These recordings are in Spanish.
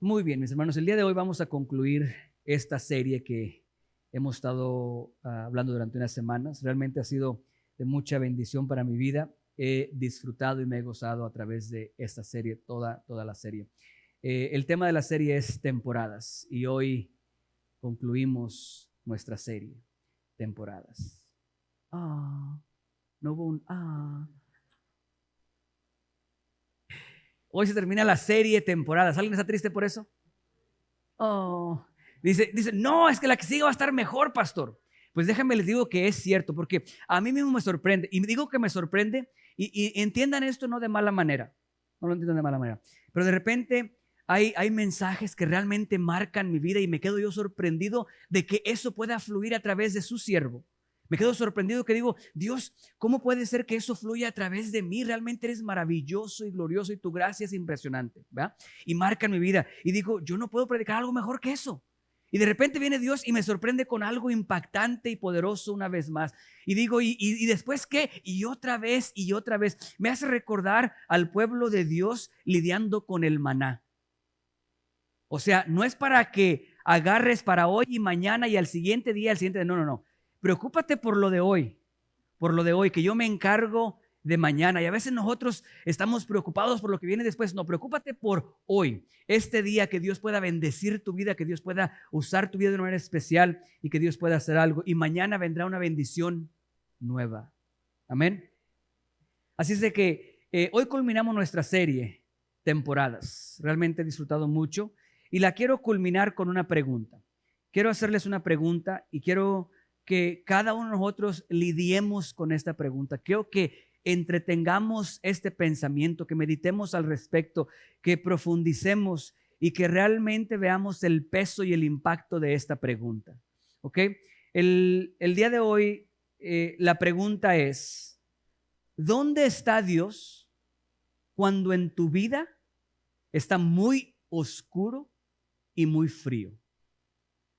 Muy bien, mis hermanos, el día de hoy vamos a concluir esta serie que hemos estado hablando durante unas semanas. Realmente ha sido de mucha bendición para mi vida. He disfrutado y me he gozado a través de esta serie, toda la serie. El tema de la serie es temporadas y hoy concluimos nuestra serie, temporadas. No hubo un. Hoy se termina la serie temporadas. ¿Alguien está triste por eso? Dice, no, es que la que sigue va a estar mejor, pastor. Pues déjame les digo que es cierto, porque a mí mismo me sorprende. Y me digo que me sorprende, y entiendan esto no de mala manera. No lo entiendan de mala manera. Pero de repente hay mensajes que realmente marcan mi vida y me quedo yo sorprendido de que eso pueda fluir a través de su siervo. Me quedo sorprendido que digo, Dios, ¿cómo puede ser que eso fluya a través de mí? Realmente eres maravilloso y glorioso y tu gracia es impresionante, ¿verdad? Y marca mi vida. Y digo, yo no puedo predicar algo mejor que eso. Y de repente viene Dios y me sorprende con algo impactante y poderoso una vez más. Y digo, ¿y después qué? Y otra vez y otra vez. Me hace recordar al pueblo de Dios lidiando con el maná. O sea, no es para que agarres para hoy y mañana y al siguiente día, no. Preocúpate por lo de hoy, que yo me encargo de mañana. Y a veces nosotros estamos preocupados por lo que viene después. No, preocúpate por hoy, este día, que Dios pueda bendecir tu vida, que Dios pueda usar tu vida de una manera especial y que Dios pueda hacer algo. Y mañana vendrá una bendición nueva. Amén. Así es de que hoy culminamos nuestra serie, temporadas. Realmente he disfrutado mucho y la quiero culminar con una pregunta. Quiero hacerles una pregunta y quiero que cada uno de nosotros lidiemos con esta pregunta. Quiero que entretengamos este pensamiento, que meditemos al respecto, que profundicemos y que realmente veamos el peso y el impacto de esta pregunta. ¿Ok? El día de hoy la pregunta es, ¿dónde está Dios cuando en tu vida está muy oscuro y muy frío?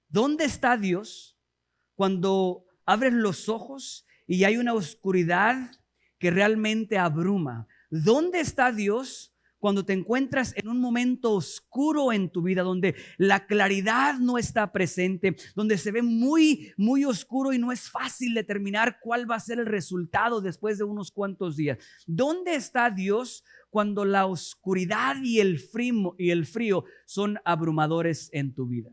¿Dónde está Dios cuando abres los ojos y hay una oscuridad que realmente abruma? ¿Dónde está Dios cuando te encuentras en un momento oscuro en tu vida, donde la claridad no está presente, donde se ve muy, muy oscuro y no es fácil determinar cuál va a ser el resultado después de unos cuantos días? ¿Dónde está Dios cuando la oscuridad y el frío son abrumadores en tu vida?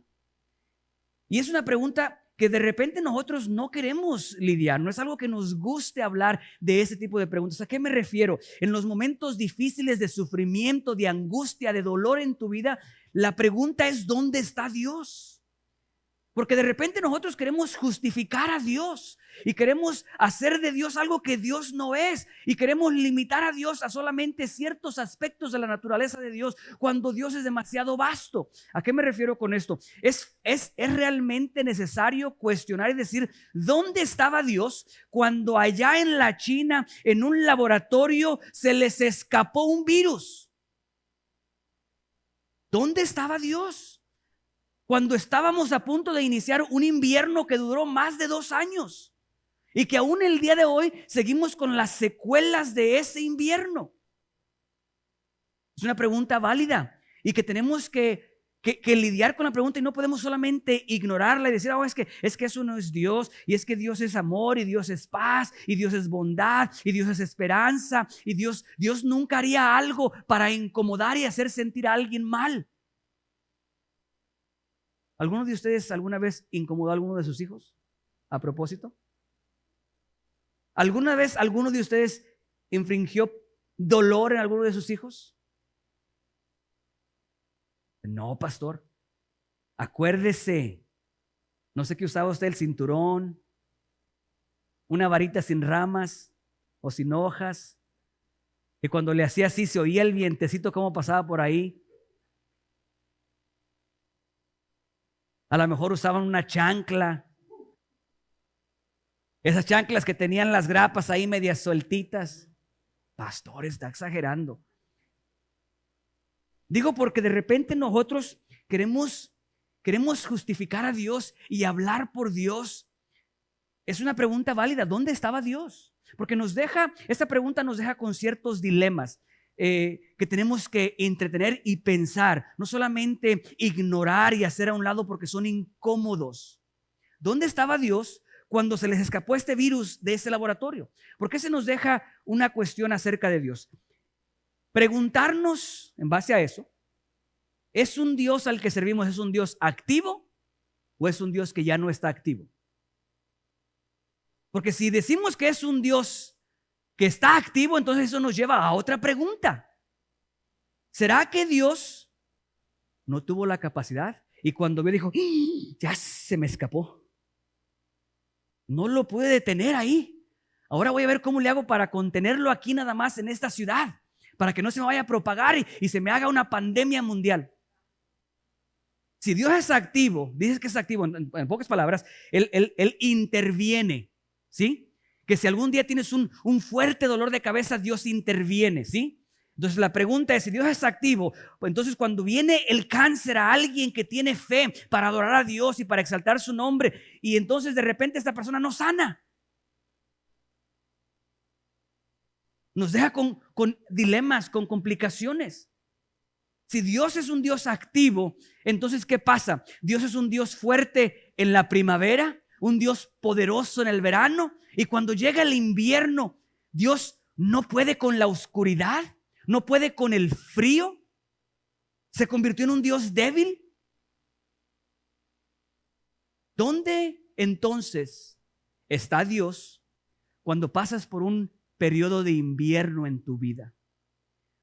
Y es una pregunta que de repente nosotros no queremos lidiar, no es algo que nos guste hablar de ese tipo de preguntas. ¿A qué me refiero? En los momentos difíciles de sufrimiento, de angustia, de dolor en tu vida, la pregunta es, ¿dónde está Dios? Porque de repente nosotros queremos justificar a Dios y queremos hacer de Dios algo que Dios no es, y queremos limitar a Dios a solamente ciertos aspectos de la naturaleza de Dios cuando Dios es demasiado vasto. ¿A qué me refiero con esto? Es realmente necesario cuestionar y decir, ¿dónde estaba Dios cuando allá en la China, en un laboratorio, se les escapó un virus? ¿Dónde estaba Dios cuando estábamos a punto de iniciar un invierno que duró más de 2 años y que aún el día de hoy seguimos con las secuelas de ese invierno? Es una pregunta válida y que tenemos que lidiar con la pregunta, y no podemos solamente ignorarla y decir, es que eso no es Dios, y es que Dios es amor, y Dios es paz, y Dios es bondad, y Dios es esperanza, y Dios nunca haría algo para incomodar y hacer sentir a alguien mal. ¿Alguno de ustedes alguna vez incomodó a alguno de sus hijos a propósito? ¿Alguna vez alguno de ustedes infringió dolor en alguno de sus hijos? No, pastor. Acuérdese, no sé qué usaba usted, el cinturón, una varita sin ramas o sin hojas, y cuando le hacía así se oía el vientecito cómo pasaba por ahí. A lo mejor usaban una chancla, esas chanclas que tenían las grapas ahí medias sueltitas. Pastor, está exagerando. Digo porque de repente nosotros queremos justificar a Dios y hablar por Dios. Es una pregunta válida. ¿Dónde estaba Dios? Porque esta pregunta nos deja con ciertos dilemas. que tenemos que entretener y pensar, no solamente ignorar y hacer a un lado porque son incómodos. ¿Dónde estaba Dios cuando se les escapó este virus de ese laboratorio? ¿Por qué se nos deja una cuestión acerca de Dios? Preguntarnos en base a eso, ¿es un Dios al que servimos, es un Dios activo o es un Dios que ya no está activo? Porque si decimos que es un Dios que está activo, entonces eso nos lleva a otra pregunta. ¿Será que Dios no tuvo la capacidad? Y cuando vio dijo, ya se me escapó. No lo pude detener ahí. Ahora voy a ver cómo le hago para contenerlo aquí nada más en esta ciudad, para que no se me vaya a propagar y se me haga una pandemia mundial. Si Dios es activo, dices que es activo, en pocas palabras, Él interviene, ¿sí? Que si algún día tienes un fuerte dolor de cabeza, Dios interviene, ¿sí? Entonces la pregunta es, si Dios es activo, pues entonces cuando viene el cáncer a alguien que tiene fe para adorar a Dios y para exaltar su nombre, y entonces de repente esta persona no sana, nos deja con dilemas, con complicaciones. Si Dios es un Dios activo, entonces ¿qué pasa? Dios es un Dios fuerte en la primavera, un Dios poderoso en el verano, y cuando llega el invierno, Dios no puede con la oscuridad, no puede con el frío, se convirtió en un Dios débil. ¿Dónde entonces está Dios cuando pasas por un periodo de invierno en tu vida?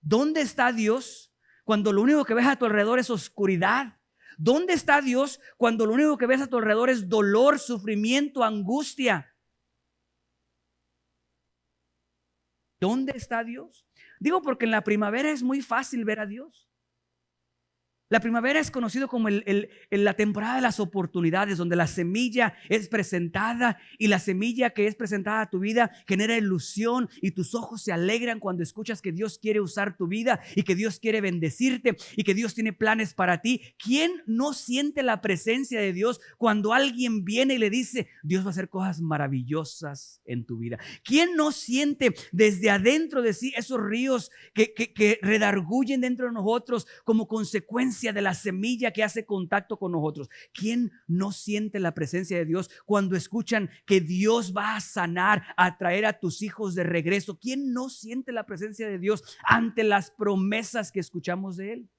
¿Dónde está Dios cuando lo único que ves a tu alrededor es oscuridad? ¿Dónde está Dios cuando lo único que ves a tu alrededor es dolor, sufrimiento, angustia? ¿Dónde está Dios? Digo porque en la primavera es muy fácil ver a Dios. La primavera es conocido como la temporada de las oportunidades, donde la semilla es presentada y la semilla que es presentada a tu vida genera ilusión y tus ojos se alegran cuando escuchas que Dios quiere usar tu vida y que Dios quiere bendecirte y que Dios tiene planes para ti. ¿Quién no siente la presencia de Dios cuando alguien viene y le dice, Dios va a hacer cosas maravillosas en tu vida? ¿Quién no siente desde adentro de sí esos ríos que redargullen dentro de nosotros como consecuencia de la semilla que hace contacto con nosotros? ¿Quién no siente la presencia de Dios cuando escuchan que Dios va a sanar, a traer a tus hijos de regreso? ¿Quién no siente la presencia de Dios ante las promesas que escuchamos de Él?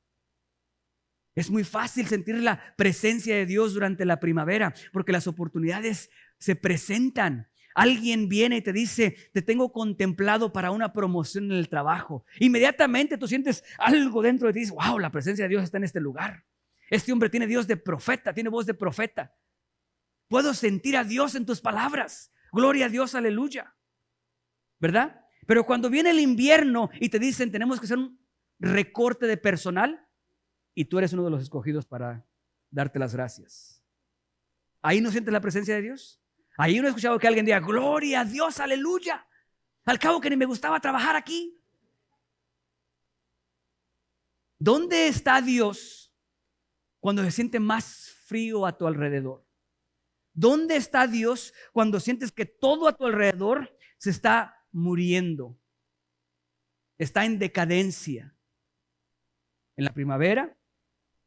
Es muy fácil sentir la presencia de Dios durante la primavera porque las oportunidades se presentan. Alguien viene y te dice, te tengo contemplado para una promoción en el trabajo. Inmediatamente tú sientes algo dentro de ti y dices, wow, la presencia de Dios está en este lugar. Este hombre tiene Dios de profeta, tiene voz de profeta. Puedo sentir a Dios en tus palabras. Gloria a Dios, aleluya. ¿Verdad? Pero cuando viene el invierno y te dicen, tenemos que hacer un recorte de personal y tú eres uno de los escogidos para darte las gracias. ¿Ahí no sientes la presencia de Dios? Ahí no he escuchado que alguien diga, gloria a Dios, aleluya. Al cabo que ni me gustaba trabajar aquí. ¿Dónde está Dios cuando se siente más frío a tu alrededor? ¿Dónde está Dios cuando sientes que todo a tu alrededor se está muriendo? Está en decadencia. En la primavera,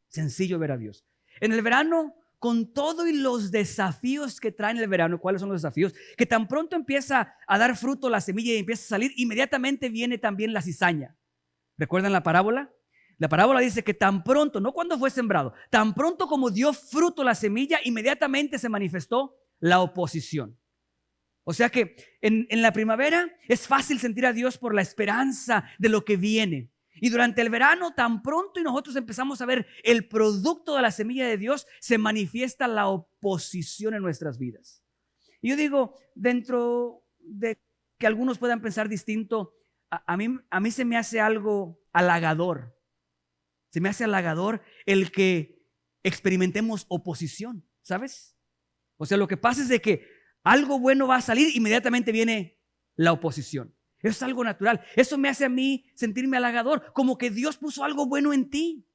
sencillo ver a Dios. En el verano, con todo y los desafíos que trae el verano. ¿Cuáles son los desafíos? Que tan pronto empieza a dar fruto la semilla y empieza a salir, inmediatamente viene también la cizaña. ¿Recuerdan la parábola? La parábola dice que tan pronto, no cuando fue sembrado, tan pronto como dio fruto la semilla, inmediatamente se manifestó la oposición. O sea que en la primavera es fácil sentir a Dios por la esperanza de lo que viene. Y durante el verano, tan pronto y nosotros empezamos a ver el producto de la semilla de Dios, se manifiesta la oposición en nuestras vidas. Y yo digo, dentro de que algunos puedan pensar distinto, a mí se me hace algo halagador. Se me hace halagador el que experimentemos oposición, ¿sabes? O sea, lo que pasa es de que algo bueno va a salir, inmediatamente viene la oposición. Eso es algo natural. Eso me hace a mí sentirme halagador, como que Dios puso algo bueno en ti.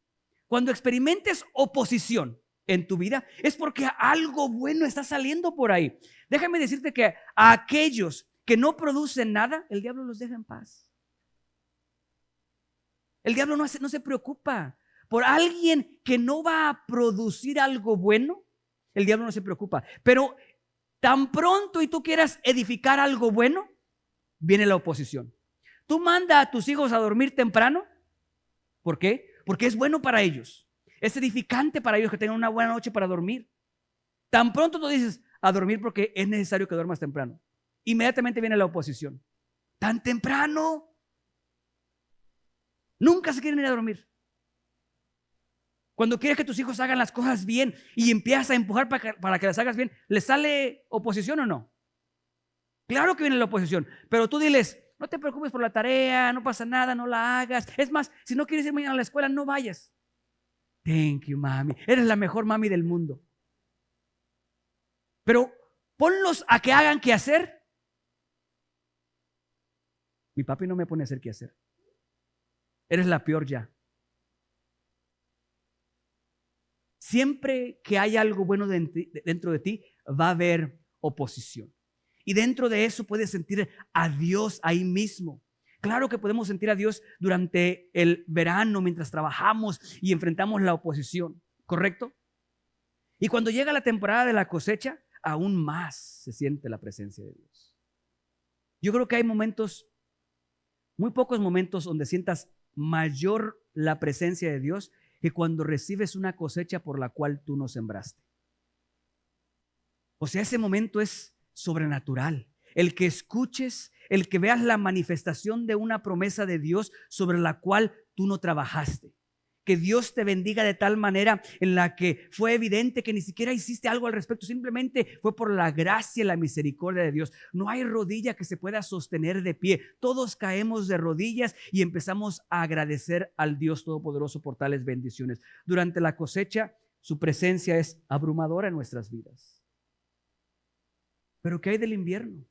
Cuando experimentes oposición en tu vida, es porque algo bueno está saliendo por ahí. Déjame decirte que a aquellos que no producen nada, el diablo los deja en paz. El diablo no se preocupa por alguien que no va a producir algo bueno. El diablo no se preocupa. Pero tan pronto y tú quieras edificar algo bueno, viene la oposición. Tú manda a tus hijos a dormir temprano. ¿Por qué? Porque es bueno para ellos. Es edificante para ellos que tengan una buena noche para dormir. Tan pronto tú dices a dormir porque es necesario que duermas temprano. Inmediatamente viene la oposición. ¿Tan temprano? Nunca se quieren ir a dormir. Cuando quieres que tus hijos hagan las cosas bien y empiezas a empujar para que las hagas bien, ¿les sale oposición o no? Claro que viene la oposición, pero tú diles, no te preocupes por la tarea, no pasa nada, no la hagas. Es más, si no quieres ir mañana a la escuela, no vayas. Thank you, mami. Eres la mejor mami del mundo. Pero ponlos a que hagan qué hacer. Mi papi no me pone a hacer qué hacer. Eres la peor ya. Siempre que hay algo bueno dentro de ti, va a haber oposición. Y dentro de eso puedes sentir a Dios ahí mismo. Claro que podemos sentir a Dios durante el verano mientras trabajamos y enfrentamos la oposición, ¿correcto? Y cuando llega la temporada de la cosecha, aún más se siente la presencia de Dios. Yo creo que hay momentos, muy pocos momentos donde sientas mayor la presencia de Dios que cuando recibes una cosecha por la cual tú no sembraste. O sea, ese momento es sobrenatural. El que escuches, el que veas la manifestación de una promesa de Dios sobre la cual tú no trabajaste. Que Dios te bendiga de tal manera en la que fue evidente que ni siquiera hiciste algo al respecto, simplemente fue por la gracia y la misericordia de Dios. No hay rodilla que se pueda sostener de pie. Todos caemos de rodillas y empezamos a agradecer al Dios Todopoderoso por tales bendiciones. Durante la cosecha, su presencia es abrumadora en nuestras vidas. Pero ¿qué hay del invierno?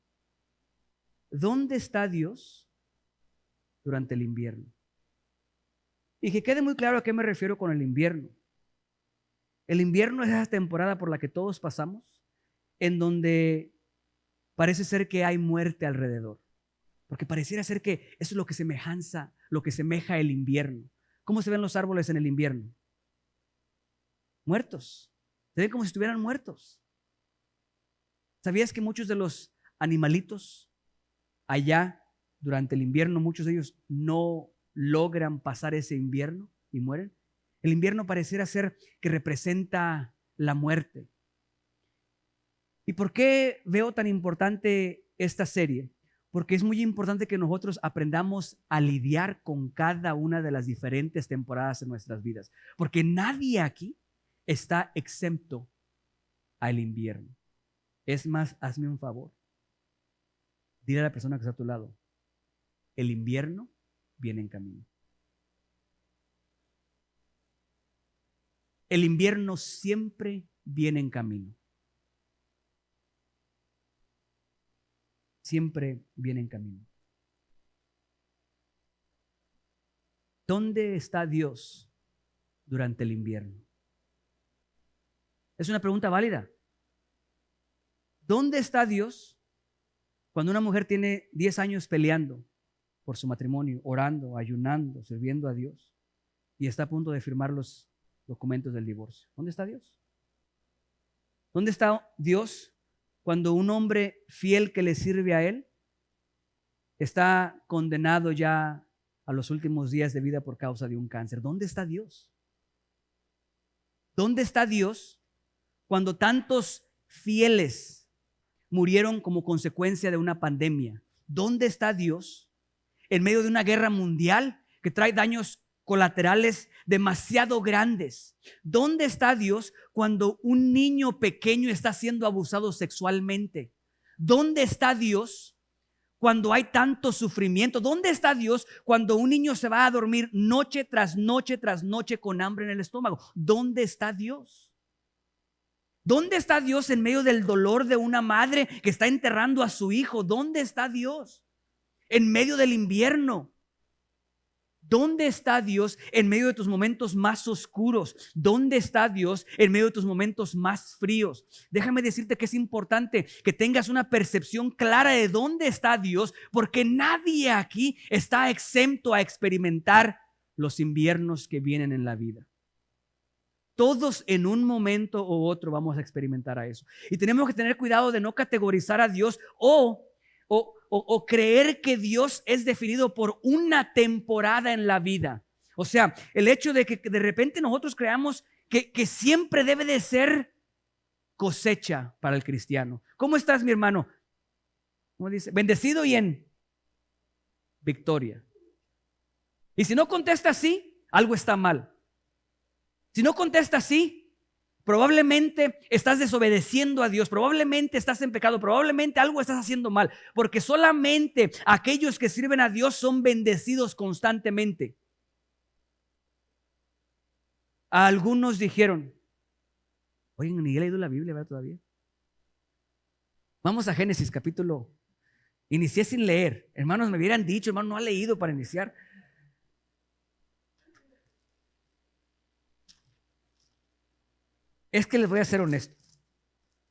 ¿Dónde está Dios durante el invierno? Y que quede muy claro a qué me refiero con el invierno. El invierno es esa temporada por la que todos pasamos, en donde parece ser que hay muerte alrededor. Porque pareciera ser que eso es lo que semeja el invierno. ¿Cómo se ven los árboles en el invierno? Muertos. Se ven como si estuvieran muertos. ¿Sabías que muchos de los animalitos allá durante el invierno, muchos de ellos no logran pasar ese invierno y mueren? El invierno pareciera ser que representa la muerte. ¿Y por qué veo tan importante esta serie? Porque es muy importante que nosotros aprendamos a lidiar con cada una de las diferentes temporadas en nuestras vidas. Porque nadie aquí está exento al invierno. Es más, hazme un favor. Dile a la persona que está a tu lado, el invierno viene en camino. El invierno siempre viene en camino. Siempre viene en camino. ¿Dónde está Dios durante el invierno? Es una pregunta válida. ¿Dónde está Dios cuando una mujer tiene 10 años peleando por su matrimonio, orando, ayunando, sirviendo a Dios y está a punto de firmar los documentos del divorcio? ¿Dónde está Dios? ¿Dónde está Dios cuando un hombre fiel que le sirve a Él está condenado ya a los últimos días de vida por causa de un cáncer? ¿Dónde está Dios? ¿Dónde está Dios cuando tantos fieles murieron como consecuencia de una pandemia? ¿Dónde está Dios en medio de una guerra mundial que trae daños colaterales demasiado grandes? ¿Dónde está Dios cuando un niño pequeño está siendo abusado sexualmente? ¿Dónde está Dios cuando hay tanto sufrimiento? ¿Dónde está Dios cuando un niño se va a dormir noche tras noche tras noche con hambre en el estómago? ¿Dónde está Dios? ¿Dónde está Dios en medio del dolor de una madre que está enterrando a su hijo? ¿Dónde está Dios en medio del invierno? ¿Dónde está Dios en medio de tus momentos más oscuros? ¿Dónde está Dios en medio de tus momentos más fríos? Déjame decirte que es importante que tengas una percepción clara de dónde está Dios, porque nadie aquí está exento a experimentar los inviernos que vienen en la vida. Todos en un momento u otro vamos a experimentar a eso. Y tenemos que tener cuidado de no categorizar a Dios o creer que Dios es definido por una temporada en la vida. O sea, el hecho de que de repente nosotros creamos que siempre debe de ser cosecha para el cristiano. ¿Cómo estás, mi hermano? ¿Cómo dice? Bendecido y en victoria. Y si no contesta así, algo está mal. Si no contesta así, probablemente estás desobedeciendo a Dios, probablemente estás en pecado, probablemente algo estás haciendo mal, porque solamente aquellos que sirven a Dios son bendecidos constantemente. A algunos dijeron, oye, ni he leído la Biblia, ¿verdad? Todavía. Vamos a Génesis capítulo. Inicié sin leer. Hermanos, me hubieran dicho, hermano, no ha leído para iniciar. Es que les voy a ser honesto.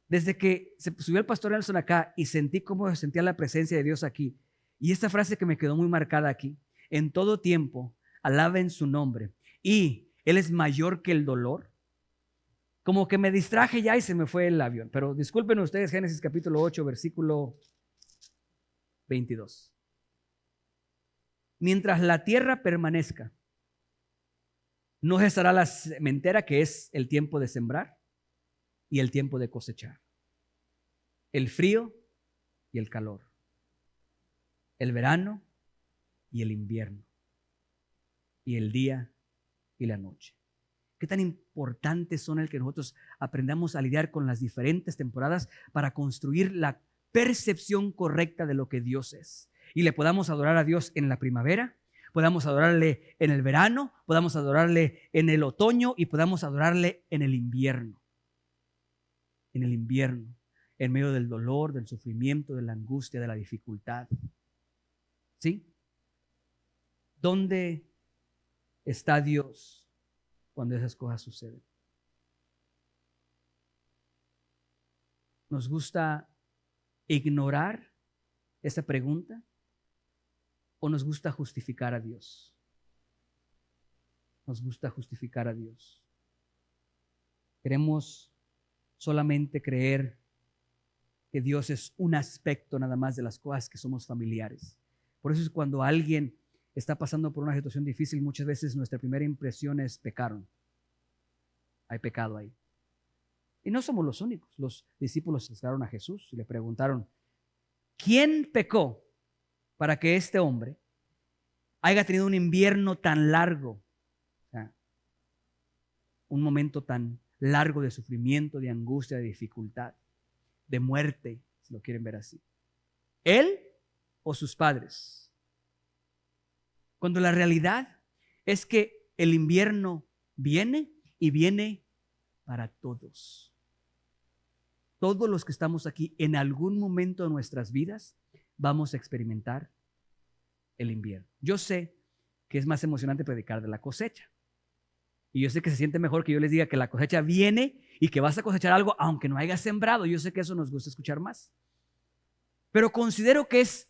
Desde que se subió el pastor Nelson acá y sentí cómo sentía la presencia de Dios aquí, y esta frase que me quedó muy marcada aquí: en todo tiempo alaben su nombre y Él es mayor que el dolor. Como que me distraje ya y se me fue el avión, pero disculpen ustedes. Génesis capítulo 8 versículo 22. Mientras la tierra permanezca, no cesará la sementera, que es el tiempo de sembrar, y el tiempo de cosechar, el frío y el calor, el verano y el invierno, y el día y la noche. ¿Qué tan importantes son el que nosotros aprendamos a lidiar con las diferentes temporadas para construir la percepción correcta de lo que Dios es? Y le podamos adorar a Dios en la primavera, podamos adorarle en el verano, podamos adorarle en el otoño y podamos adorarle en el invierno. En el invierno, en medio del dolor, del sufrimiento, de la angustia, de la dificultad. ¿Sí? ¿Dónde está Dios cuando esas cosas suceden? ¿Nos gusta ignorar esa pregunta o nos gusta justificar a Dios? Nos gusta justificar a Dios. Queremos solamente creer que Dios es un aspecto nada más de las cosas que somos familiares. Por eso es cuando alguien está pasando por una situación difícil, muchas veces nuestra primera impresión es: pecaron. Hay pecado ahí. Y no somos los únicos. Los discípulos se acercaron a Jesús y le preguntaron: ¿quién pecó para que este hombre haya tenido un invierno tan largo? O sea, un momento tan largo de sufrimiento, de angustia, de dificultad, de muerte, si lo quieren ver así. ¿Él o sus padres? Cuando la realidad es que el invierno viene y viene para todos. Todos los que estamos aquí, en algún momento de nuestras vidas, vamos a experimentar el invierno. Yo sé que es más emocionante predicar de la cosecha. Y yo sé que se siente mejor que yo les diga que la cosecha viene y que vas a cosechar algo aunque no hayas sembrado. Yo sé que eso nos gusta escuchar más. Pero considero que es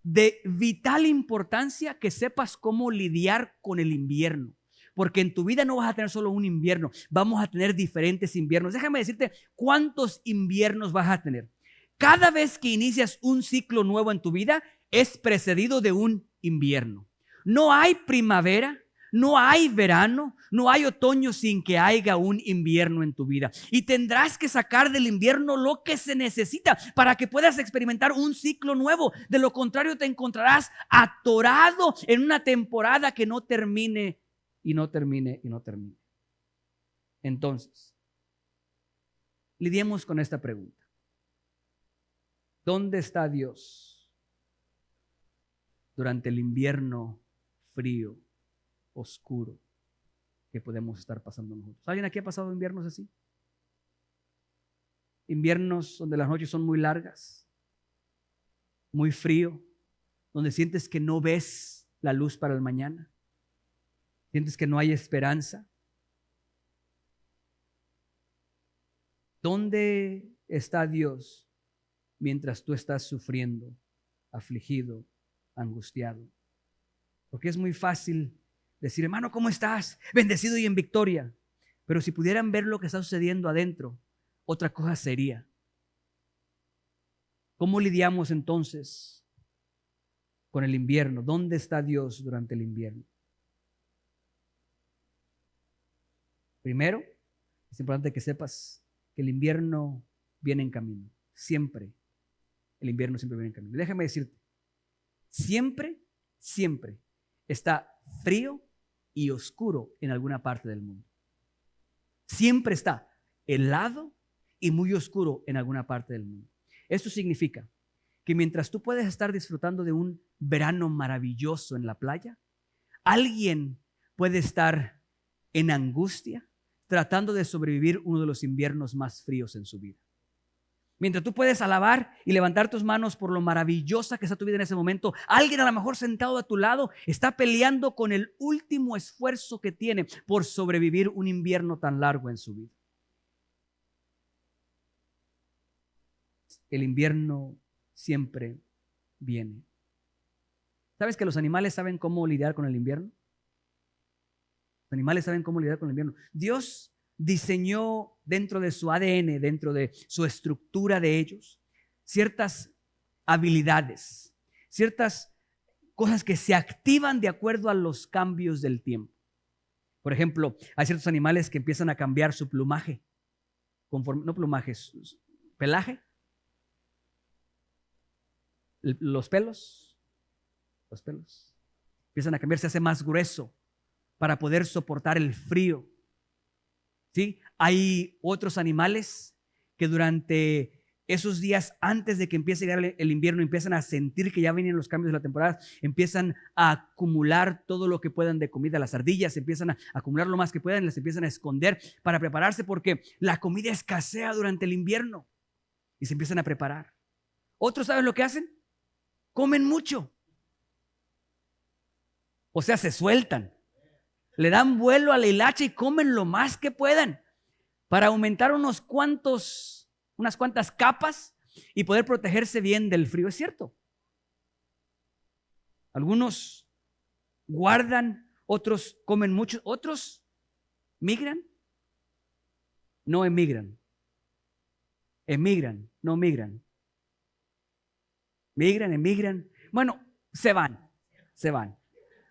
de vital importancia que sepas cómo lidiar con el invierno. Porque en tu vida no vas a tener solo un invierno, vamos a tener diferentes inviernos. Déjame decirte cuántos inviernos vas a tener. Cada vez que inicias un ciclo nuevo en tu vida, es precedido de un invierno. No hay primavera, no hay verano, no hay otoño sin que haya un invierno en tu vida. Y tendrás que sacar del invierno lo que se necesita para que puedas experimentar un ciclo nuevo. De lo contrario, te encontrarás atorado en una temporada que no termine y no termine y no termine. Entonces, lidiemos con esta pregunta: ¿dónde está Dios durante el invierno frío, oscuro que podemos estar pasando nosotros? ¿Alguien aquí ha pasado inviernos así? Inviernos donde las noches son muy largas, muy frío, donde sientes que no ves la luz para el mañana, sientes que no hay esperanza. ¿Dónde está Dios mientras tú estás sufriendo, afligido, angustiado? Porque es muy fácil decir, hermano, ¿cómo estás? Bendecido y en victoria. Pero si pudieran ver lo que está sucediendo adentro, otra cosa sería. ¿Cómo lidiamos entonces con el invierno? ¿Dónde está Dios durante el invierno? Primero, es importante que sepas que el invierno viene en camino. Siempre. El invierno siempre viene en camino. Déjame decirte, siempre está frío y oscuro en alguna parte del mundo. Siempre está helado y muy oscuro en alguna parte del mundo. Esto significa que mientras tú puedes estar disfrutando de un verano maravilloso en la playa, alguien puede estar en angustia tratando de sobrevivir uno de los inviernos más fríos en su vida. Mientras tú puedes alabar y levantar tus manos por lo maravillosa que está tu vida en ese momento, alguien a lo mejor sentado a tu lado está peleando con el último esfuerzo que tiene por sobrevivir un invierno tan largo en su vida. El invierno siempre viene. ¿Sabes que los animales saben cómo lidiar con el invierno? Los animales saben cómo lidiar con el invierno. Dios diseñó dentro de su ADN, dentro de su estructura de ellos, ciertas habilidades, ciertas cosas que se activan de acuerdo a los cambios del tiempo. Por ejemplo, hay ciertos animales que empiezan a cambiar su plumaje, no plumaje, su pelaje, los pelos empiezan a cambiar, se hace más grueso para poder soportar el frío. ¿Sí? Hay otros animales que durante esos días antes de que empiece a llegar el invierno empiezan a sentir que ya vienen los cambios de la temporada, empiezan a acumular todo lo que puedan de comida. Las ardillas empiezan a acumular lo más que puedan, las empiezan a esconder para prepararse porque la comida escasea durante el invierno y se empiezan a preparar. Otros, ¿saben lo que hacen? Comen mucho. O sea, se sueltan. Le dan vuelo a la hilacha y comen lo más que puedan para aumentar unas cuantas capas y poder protegerse bien del frío. Es cierto. Algunos guardan, otros comen mucho, otros migran, no emigran. Emigran, no migran. Migran, emigran. Bueno, se van.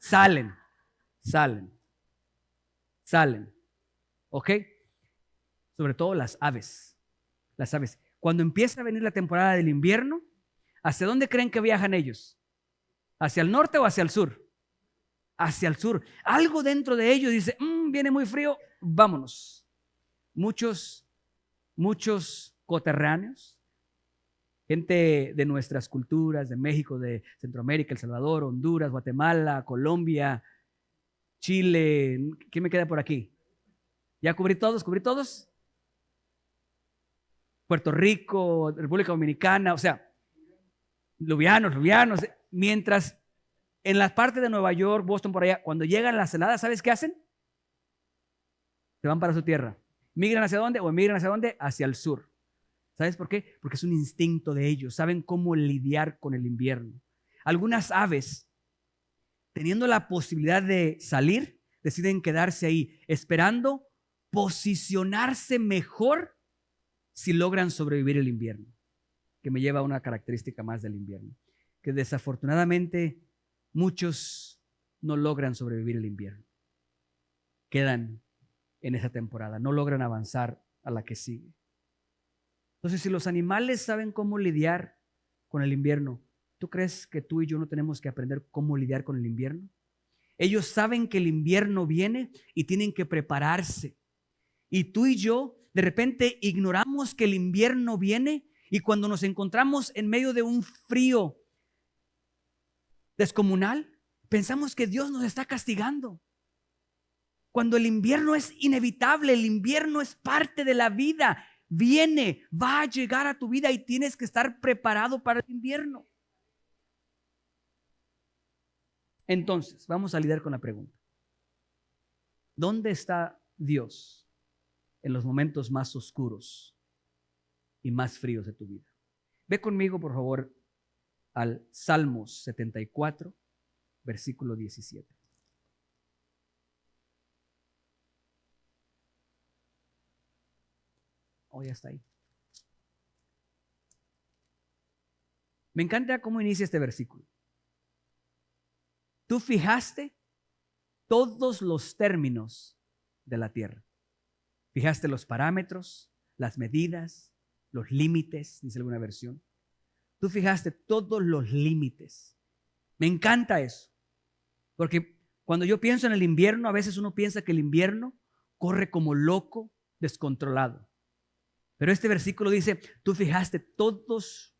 Salen. ¿Ok? Sobre todo las aves. Cuando empieza a venir la temporada del invierno, ¿hacia dónde creen que viajan ellos? ¿Hacia el norte o hacia el sur? Hacia el sur. Algo dentro de ellos dice, viene muy frío, vámonos. Muchos coterráneos, gente de nuestras culturas, de México, de Centroamérica, El Salvador, Honduras, Guatemala, Colombia, Chile. ¿Quién me queda por aquí? ¿Ya cubrí todos? Puerto Rico, República Dominicana, o sea, luvianos. Mientras en las partes de Nueva York, Boston, por allá, cuando llegan las heladas, ¿sabes qué hacen? Se van para su tierra. ¿Migran hacia dónde? ¿O emigran hacia dónde? Hacia el sur. ¿Sabes por qué? Porque es un instinto de ellos. Saben cómo lidiar con el invierno. Algunas aves, teniendo la posibilidad de salir, deciden quedarse ahí, esperando posicionarse mejor si logran sobrevivir el invierno. Que me lleva a una característica más del invierno, que desafortunadamente muchos no logran sobrevivir el invierno. Quedan en esa temporada, no logran avanzar a la que sigue. Entonces, si los animales saben cómo lidiar con el invierno, ¿tú crees que tú y yo no tenemos que aprender cómo lidiar con el invierno? Ellos saben que el invierno viene y tienen que prepararse. Y tú y yo de repente ignoramos que el invierno viene y cuando nos encontramos en medio de un frío descomunal, pensamos que Dios nos está castigando. Cuando el invierno es inevitable, el invierno es parte de la vida. Viene, va a llegar a tu vida y tienes que estar preparado para el invierno. Entonces, vamos a lidiar con la pregunta. ¿Dónde está Dios en los momentos más oscuros y más fríos de tu vida? Ve conmigo, por favor, al Salmos 74, versículo 17. Oh, ya está ahí. Me encanta cómo inicia este versículo. Tú fijaste todos los términos de la tierra. Fijaste los parámetros, las medidas, los límites, dice alguna versión. Tú fijaste todos los límites. Me encanta eso. Porque cuando yo pienso en el invierno, a veces uno piensa que el invierno corre como loco, descontrolado. Pero este versículo dice, tú fijaste todos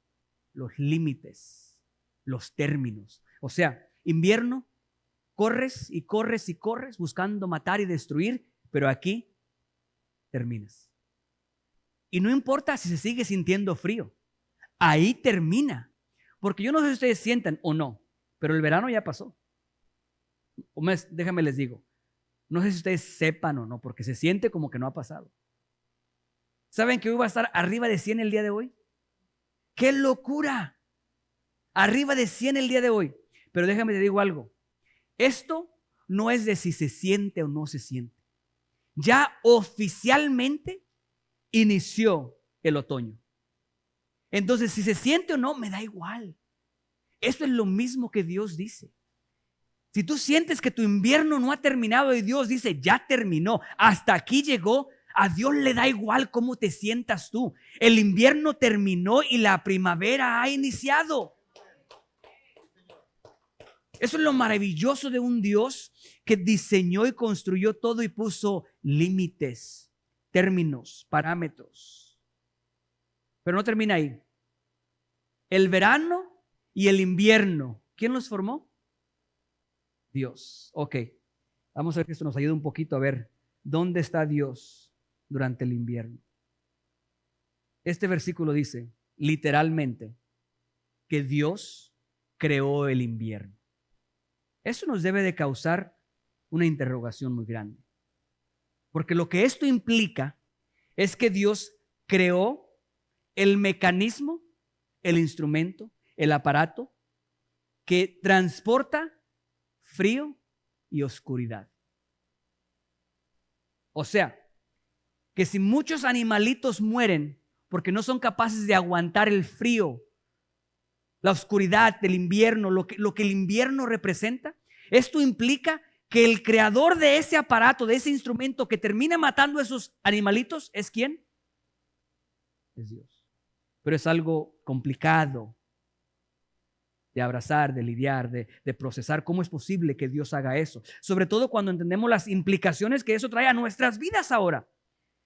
los límites, los términos. O sea, invierno, corres y corres y corres buscando matar y destruir, pero aquí terminas. Y no importa si se sigue sintiendo frío, ahí termina. Porque yo no sé si ustedes sientan o no, pero el verano ya pasó. Déjame les digo, no sé si ustedes sepan o no, porque se siente como que no ha pasado. ¿Saben que hoy va a estar arriba de 100 el día de hoy? ¡Qué locura! Arriba de 100 el día de hoy. Pero déjame te digo algo. Esto no es de si se siente o no se siente. Ya oficialmente inició el otoño. Entonces, si se siente o no, me da igual. Eso es lo mismo que Dios dice. Si tú sientes que tu invierno no ha terminado y Dios dice, ya terminó, hasta aquí llegó, a Dios le da igual cómo te sientas tú. El invierno terminó y la primavera ha iniciado. Eso es lo maravilloso de un Dios que diseñó y construyó todo y puso límites, términos, parámetros. Pero no termina ahí. El verano y el invierno, ¿quién los formó? Dios. Ok, vamos a ver que esto nos ayuda un poquito a ver dónde está Dios durante el invierno. Este versículo dice, literalmente, que Dios creó el invierno. Eso nos debe de causar una interrogación muy grande. Porque lo que esto implica es que Dios creó el mecanismo, el instrumento, el aparato que transporta frío y oscuridad. O sea, que si muchos animalitos mueren porque no son capaces de aguantar el frío, la oscuridad del invierno, lo que el invierno representa, esto implica que el creador de ese aparato, de ese instrumento que termina matando a esos animalitos, ¿es quién? Es Dios. Pero es algo complicado de abrazar, de lidiar, de procesar. ¿Cómo es posible que Dios haga eso? Sobre todo cuando entendemos las implicaciones que eso trae a nuestras vidas ahora.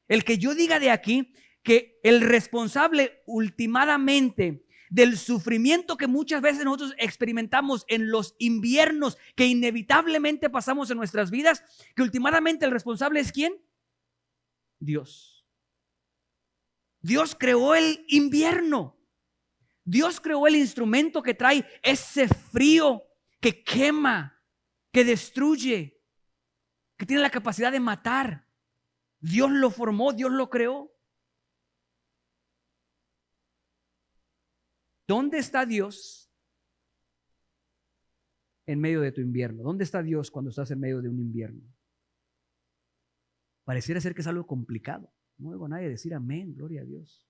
El que yo diga de aquí que el responsable ultimadamente del sufrimiento que muchas veces nosotros experimentamos en los inviernos que inevitablemente pasamos en nuestras vidas, que ultimadamente el responsable es ¿quién? Dios. Dios creó el invierno. Dios creó el instrumento que trae ese frío que quema, que destruye, que tiene la capacidad de matar. Dios lo formó, Dios lo creó. ¿Dónde está Dios en medio de tu invierno? ¿Dónde está Dios cuando estás en medio de un invierno? Pareciera ser que es algo complicado. No oigo a nadie decir amén, gloria a Dios.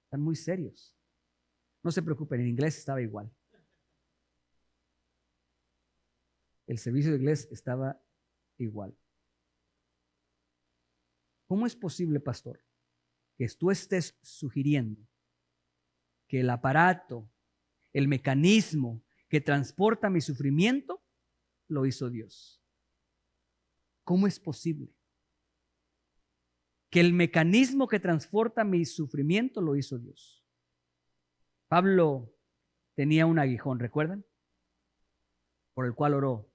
Están muy serios. No se preocupen, en inglés estaba igual. El servicio de inglés estaba igual. ¿Cómo es posible, pastor, que tú estés sugiriendo que el aparato, el mecanismo que transporta mi sufrimiento, lo hizo Dios? ¿Cómo es posible que el mecanismo que transporta mi sufrimiento lo hizo Dios? Pablo tenía un aguijón, ¿recuerdan? Por el cual oró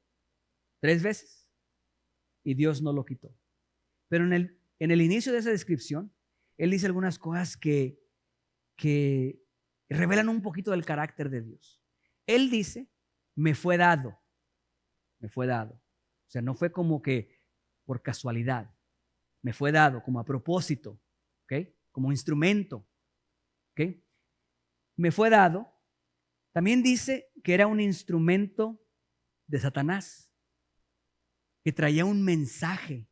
3 veces y Dios no lo quitó. Pero en el inicio de esa descripción, él dice algunas cosas que revelan un poquito del carácter de Dios. Él dice, me fue dado. Me fue dado. O sea, no fue como que por casualidad. Me fue dado como a propósito, ¿ok? Como instrumento, ¿ok? Me fue dado. También dice que era un instrumento de Satanás, que traía un mensaje,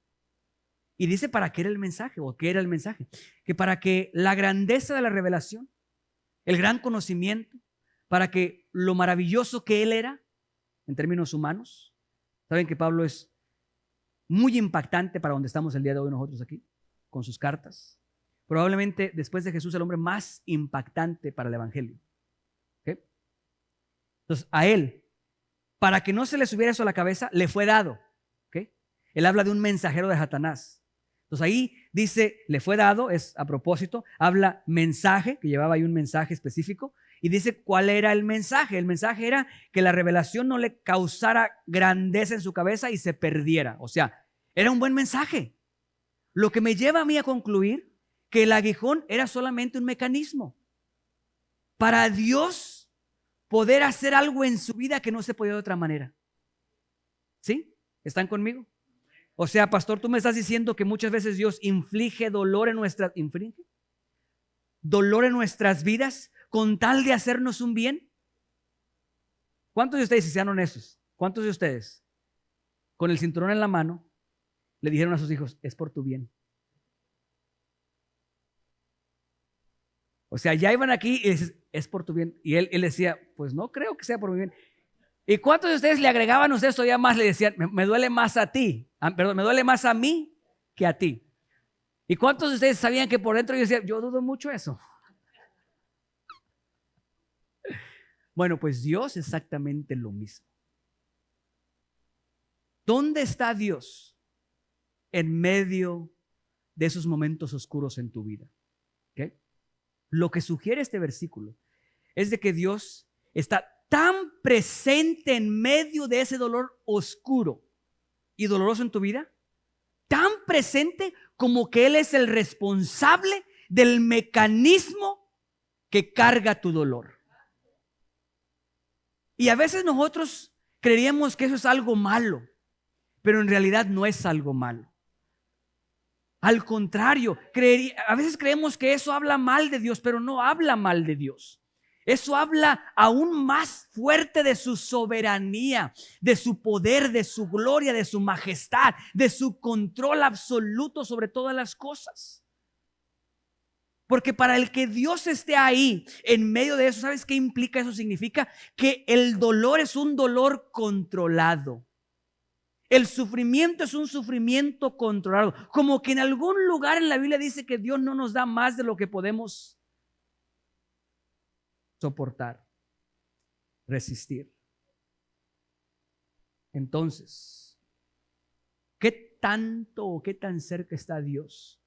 Y dice para qué era el mensaje, o qué era el mensaje. Que para que la grandeza de la revelación, el gran conocimiento, para que lo maravilloso que Él era, en términos humanos. Saben que Pablo es muy impactante para donde estamos el día de hoy nosotros aquí, con sus cartas. Probablemente después de Jesús el hombre más impactante para el evangelio. ¿Okay? Entonces a Él, para que no se le subiera eso a la cabeza, le fue dado. ¿Okay? Él habla de un mensajero de Satanás. Entonces ahí dice, le fue dado, es a propósito, habla mensaje, que llevaba ahí un mensaje específico, y dice cuál era el mensaje. El mensaje era que la revelación no le causara grandeza en su cabeza y se perdiera. O sea, era un buen mensaje. Lo que me lleva a mí a concluir que el aguijón era solamente un mecanismo para Dios poder hacer algo en su vida que no se podía de otra manera. ¿Sí? ¿Están conmigo? O sea, pastor, tú me estás diciendo que muchas veces Dios inflige dolor en nuestras vidas con tal de hacernos un bien. ¿Cuántos de ustedes, si sean honestos, cuántos de ustedes con el cinturón en la mano le dijeron a sus hijos, es por tu bien? O sea, ya iban aquí y dices, es por tu bien. Y él decía, pues no creo que sea por mi bien. ¿Y cuántos de ustedes le agregaban a ustedes todavía más? Le decían, me duele más a ti, perdón, me duele más a mí que a ti. ¿Y cuántos de ustedes sabían que por dentro yo decía, yo dudo mucho eso? Bueno, pues Dios es exactamente lo mismo. ¿Dónde está Dios en medio de esos momentos oscuros en tu vida? ¿Okay? Lo que sugiere este versículo es de que Dios está tan presente en medio de ese dolor oscuro y doloroso en tu vida, tan presente como que Él es el responsable del mecanismo que carga tu dolor. Y a veces nosotros creeríamos que eso es algo malo, pero en realidad no es algo malo. Al contrario, a veces creemos que eso habla mal de Dios, pero no habla mal de Dios. Eso habla aún más fuerte de su soberanía, de su poder, de su gloria, de su majestad, de su control absoluto sobre todas las cosas. Porque para el que Dios esté ahí en medio de eso, ¿sabes qué implica eso? Significa que el dolor es un dolor controlado. El sufrimiento es un sufrimiento controlado. Como que en algún lugar en la Biblia dice que Dios no nos da más de lo que podemos soportar, resistir. Entonces, ¿qué tanto o qué tan cerca está Dios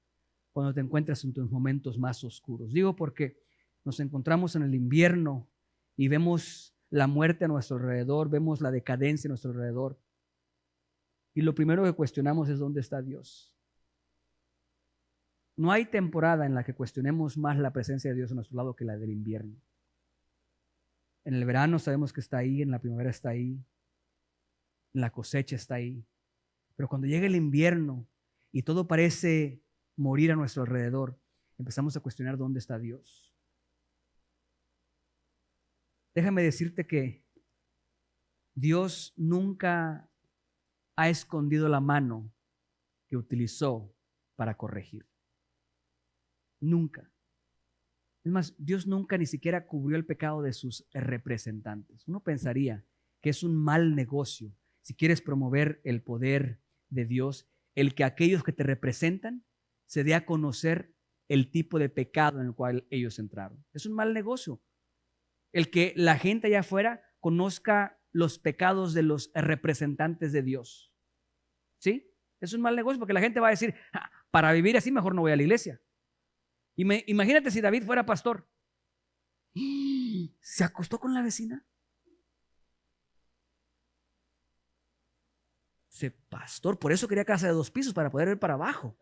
cuando te encuentras en tus momentos más oscuros? Digo porque nos encontramos en el invierno y vemos la muerte a nuestro alrededor, vemos la decadencia a nuestro alrededor. Y lo primero que cuestionamos es ¿dónde está Dios? No hay temporada en la que cuestionemos más la presencia de Dios a nuestro lado que la del invierno. En el verano sabemos que está ahí, en la primavera está ahí, en la cosecha está ahí. Pero cuando llega el invierno y todo parece morir a nuestro alrededor, empezamos a cuestionar dónde está Dios. Déjame decirte que Dios nunca ha escondido la mano que utilizó para corregir. Nunca. Es más, Dios nunca ni siquiera cubrió el pecado de sus representantes. Uno pensaría que es un mal negocio, si quieres promover el poder de Dios, el que aquellos que te representan se dé a conocer el tipo de pecado en el cual ellos entraron. Es un mal negocio. El que la gente allá afuera conozca los pecados de los representantes de Dios. ¿Sí? Es un mal negocio porque la gente va a decir, para vivir así mejor no voy a la iglesia. Imagínate si David fuera pastor. ¿Se acostó con la vecina? Pastor, por eso quería casa de 2 pisos para poder ver para abajo.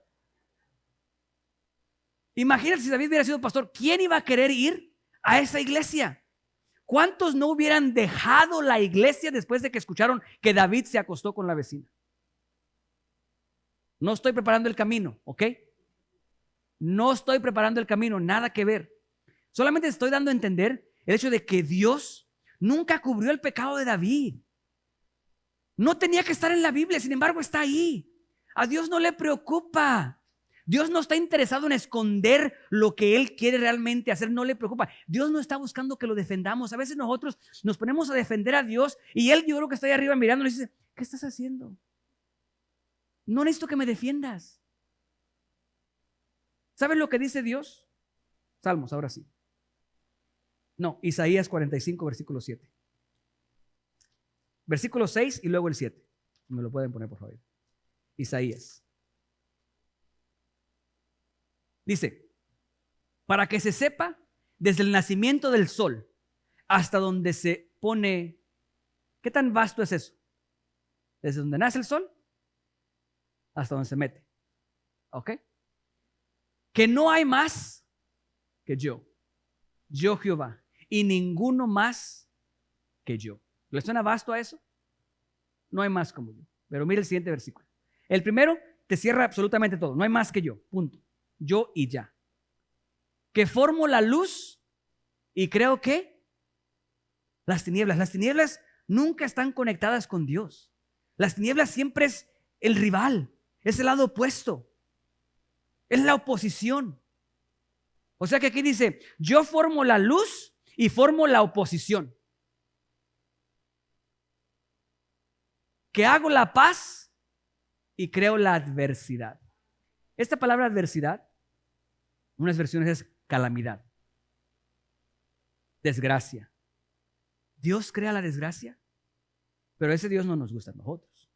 Imagínate si David hubiera sido pastor, ¿quién iba a querer ir a esa iglesia? ¿Cuántos no hubieran dejado la iglesia después de que escucharon que David se acostó con la vecina? No estoy preparando el camino, ¿ok? No estoy preparando el camino, nada que ver. Solamente estoy dando a entender el hecho de que Dios nunca cubrió el pecado de David. No tenía que estar en la Biblia, sin embargo está ahí. A Dios no le preocupa. Dios no está interesado en esconder lo que Él quiere realmente hacer, no le preocupa. Dios no está buscando que lo defendamos. A veces nosotros nos ponemos a defender a Dios y Él, yo creo que está ahí arriba mirando y dice, ¿qué estás haciendo? No necesito que me defiendas. ¿Sabes lo que dice Dios? Salmos, ahora sí. No, Isaías 45, versículo 7. Versículo 6 y luego el 7. Me lo pueden poner, por favor. Isaías. Dice, para que se sepa desde el nacimiento del sol hasta donde se pone. ¿Qué tan vasto es eso? Desde donde nace el sol hasta donde se mete. ¿Ok? Que no hay más que yo Jehová, y ninguno más que yo. ¿Le suena vasto a eso? No hay más como yo. Pero mira el siguiente versículo. El primero te cierra absolutamente todo. No hay más que yo. Punto. Yo y ya. Que formo la luz y creo que las tinieblas nunca están conectadas con Dios. Las tinieblas siempre es el rival, es el lado opuesto, es la oposición. O sea que aquí dice, yo formo la luz y formo la oposición. Que hago la paz y creo la adversidad. Esta palabra adversidad, unas versiones es calamidad, desgracia. Dios crea la desgracia, pero ese Dios no nos gusta a nosotros.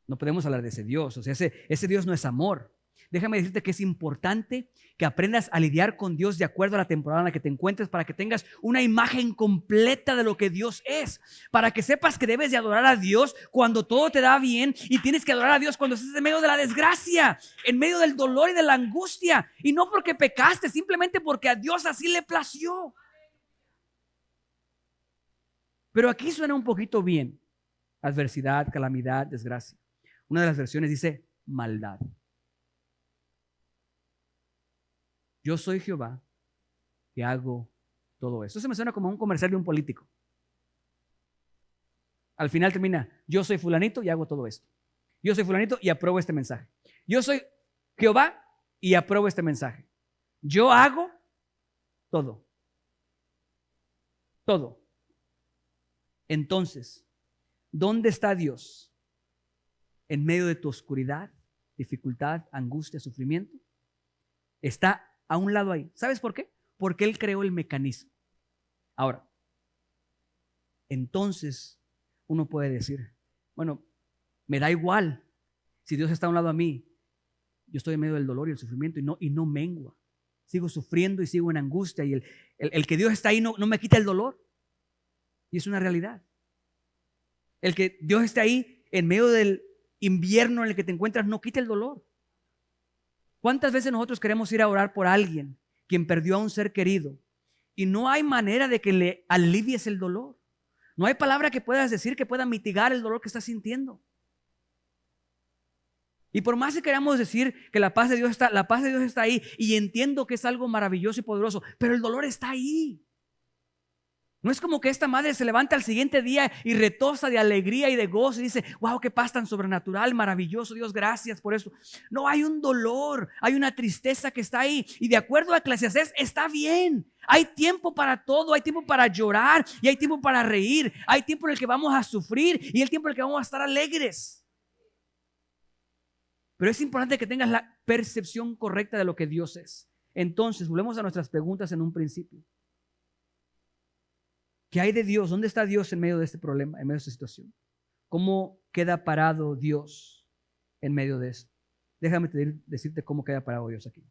No podemos hablar de ese Dios, o sea, ese Dios no es amor. Déjame decirte que es importante que aprendas a lidiar con Dios de acuerdo a la temporada en la que te encuentres, para que tengas una imagen completa de lo que Dios es, para que sepas que debes de adorar a Dios cuando todo te da bien y tienes que adorar a Dios cuando estás en medio de la desgracia, en medio del dolor y de la angustia, y no porque pecaste, simplemente porque a Dios así le plació. Pero aquí suena un poquito bien: adversidad, calamidad, desgracia. Una de las versiones dice maldad. Yo soy Jehová que hago todo esto. Eso me suena como un comercial de un político. Al final termina, yo soy fulanito y hago todo esto. Yo soy fulanito y apruebo este mensaje. Yo soy Jehová y apruebo este mensaje. Yo hago todo. Todo. Entonces, ¿dónde está Dios? En medio de tu oscuridad, dificultad, angustia, sufrimiento. Está a un lado ahí. ¿Sabes por qué? Porque Él creó el mecanismo. Ahora, entonces uno puede decir, bueno, me da igual si Dios está a un lado a mí. Yo estoy en medio del dolor y el sufrimiento y no mengua. Sigo sufriendo y sigo en angustia, y el que Dios está ahí no me quita el dolor. Y es una realidad. El que Dios esté ahí en medio del invierno en el que te encuentras no quita el dolor. ¿Cuántas veces nosotros queremos ir a orar por alguien quien perdió a un ser querido y no hay manera de que le alivies el dolor? No hay palabra que puedas decir que pueda mitigar el dolor que estás sintiendo. Y por más que queramos decir que la paz de Dios está ahí, y entiendo que es algo maravilloso y poderoso, pero el dolor está ahí. No es como que esta madre se levanta al siguiente día y retosa de alegría y de gozo y dice, wow, qué paz tan sobrenatural, maravilloso, Dios, gracias por eso. No, hay un dolor, hay una tristeza que está ahí, y de acuerdo a Eclesiastés está bien. Hay tiempo para todo, hay tiempo para llorar y hay tiempo para reír, hay tiempo en el que vamos a sufrir y el tiempo en el que vamos a estar alegres. Pero es importante que tengas la percepción correcta de lo que Dios es. Entonces, volvemos a nuestras preguntas en un principio. ¿Qué hay de Dios? ¿Dónde está Dios en medio de este problema, en medio de esta situación? ¿Cómo queda parado Dios en medio de esto? Déjame decirte cómo queda parado Dios aquí.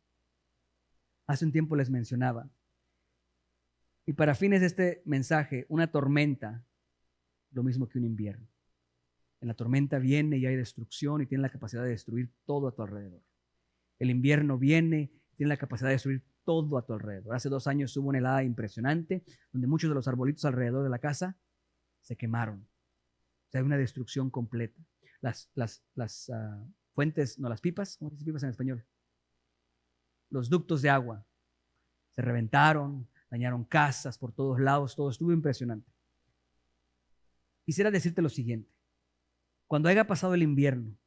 Hace un tiempo les mencionaba, y para fines de este mensaje, una tormenta, lo mismo que un invierno. En la tormenta viene y hay destrucción y tiene la capacidad de destruir todo a tu alrededor. El invierno viene y tiene la capacidad de destruir todo a tu alrededor. Hace 2 años hubo una helada impresionante donde muchos de los arbolitos alrededor de la casa se quemaron. O sea, hay una destrucción completa. Las fuentes, no, las pipas, ¿cómo se dice pipas en español? Los ductos de agua se reventaron, dañaron casas por todos lados, todo estuvo impresionante. Quisiera decirte lo siguiente: cuando haya pasado el invierno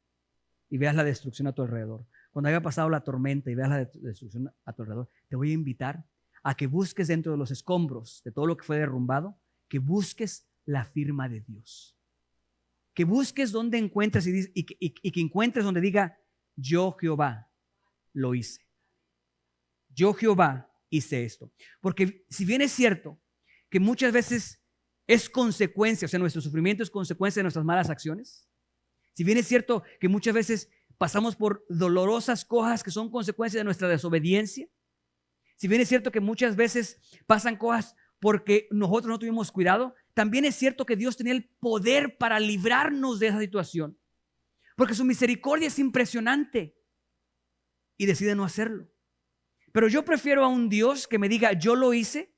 y veas la destrucción a tu alrededor, cuando haya pasado la tormenta y veas la destrucción a tu alrededor, te voy a invitar a que busques dentro de los escombros, de todo lo que fue derrumbado, que busques la firma de Dios. Que busques donde encuentres y que encuentres donde diga, yo Jehová lo hice. Yo Jehová hice esto. Porque si bien es cierto que muchas veces es consecuencia, o sea, nuestro sufrimiento es consecuencia de nuestras malas acciones. Si bien es cierto que muchas veces pasamos por dolorosas cosas que son consecuencia de nuestra desobediencia. Si bien es cierto que muchas veces pasan cosas porque nosotros no tuvimos cuidado, también es cierto que Dios tenía el poder para librarnos de esa situación. Porque su misericordia es impresionante y decide no hacerlo. Pero yo prefiero a un Dios que me diga, yo lo hice,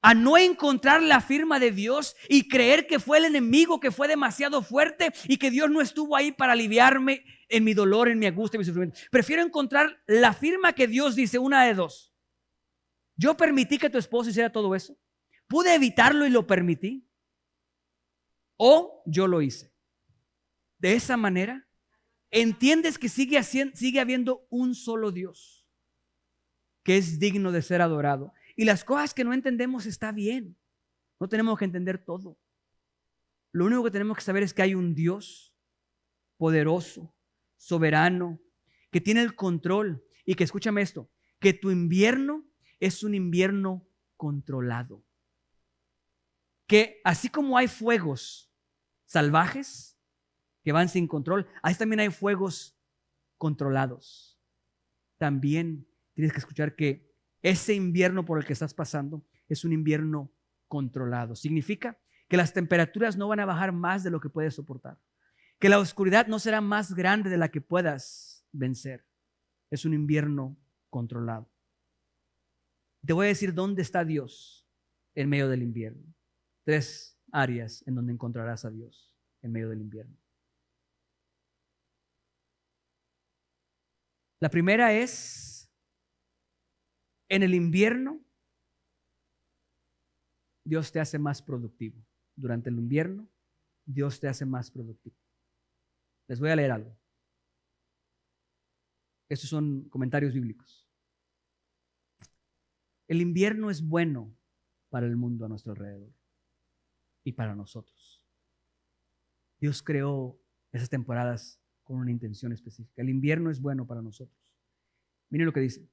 a no encontrar la firma de Dios y creer que fue el enemigo que fue demasiado fuerte y que Dios no estuvo ahí para aliviarme en mi dolor, en mi angustia, en mi sufrimiento. Prefiero encontrar la firma que Dios dice, una de dos. Yo permití que tu esposo hiciera todo eso. Pude evitarlo y lo permití. O yo lo hice. De esa manera, entiendes que sigue habiendo un solo Dios que es digno de ser adorado. Y las cosas que no entendemos está bien. No tenemos que entender todo. Lo único que tenemos que saber es que hay un Dios poderoso, soberano, que tiene el control y que, escúchame esto, que tu invierno es un invierno controlado. Que así como hay fuegos salvajes que van sin control, así también hay fuegos controlados. También tienes que escuchar que ese invierno por el que estás pasando es un invierno controlado. Significa que las temperaturas no van a bajar más de lo que puedes soportar. Que la oscuridad no será más grande de la que puedas vencer. Es un invierno controlado. Te voy a decir dónde está Dios en medio del invierno. 3 áreas en donde encontrarás a Dios en medio del invierno. La primera es en el invierno. Dios te hace más productivo. Durante el invierno, Dios te hace más productivo. Les voy a leer algo. Estos son comentarios bíblicos. El invierno es bueno para el mundo a nuestro alrededor y para nosotros. Dios creó esas temporadas con una intención específica. El invierno es bueno para nosotros. Miren lo que dice.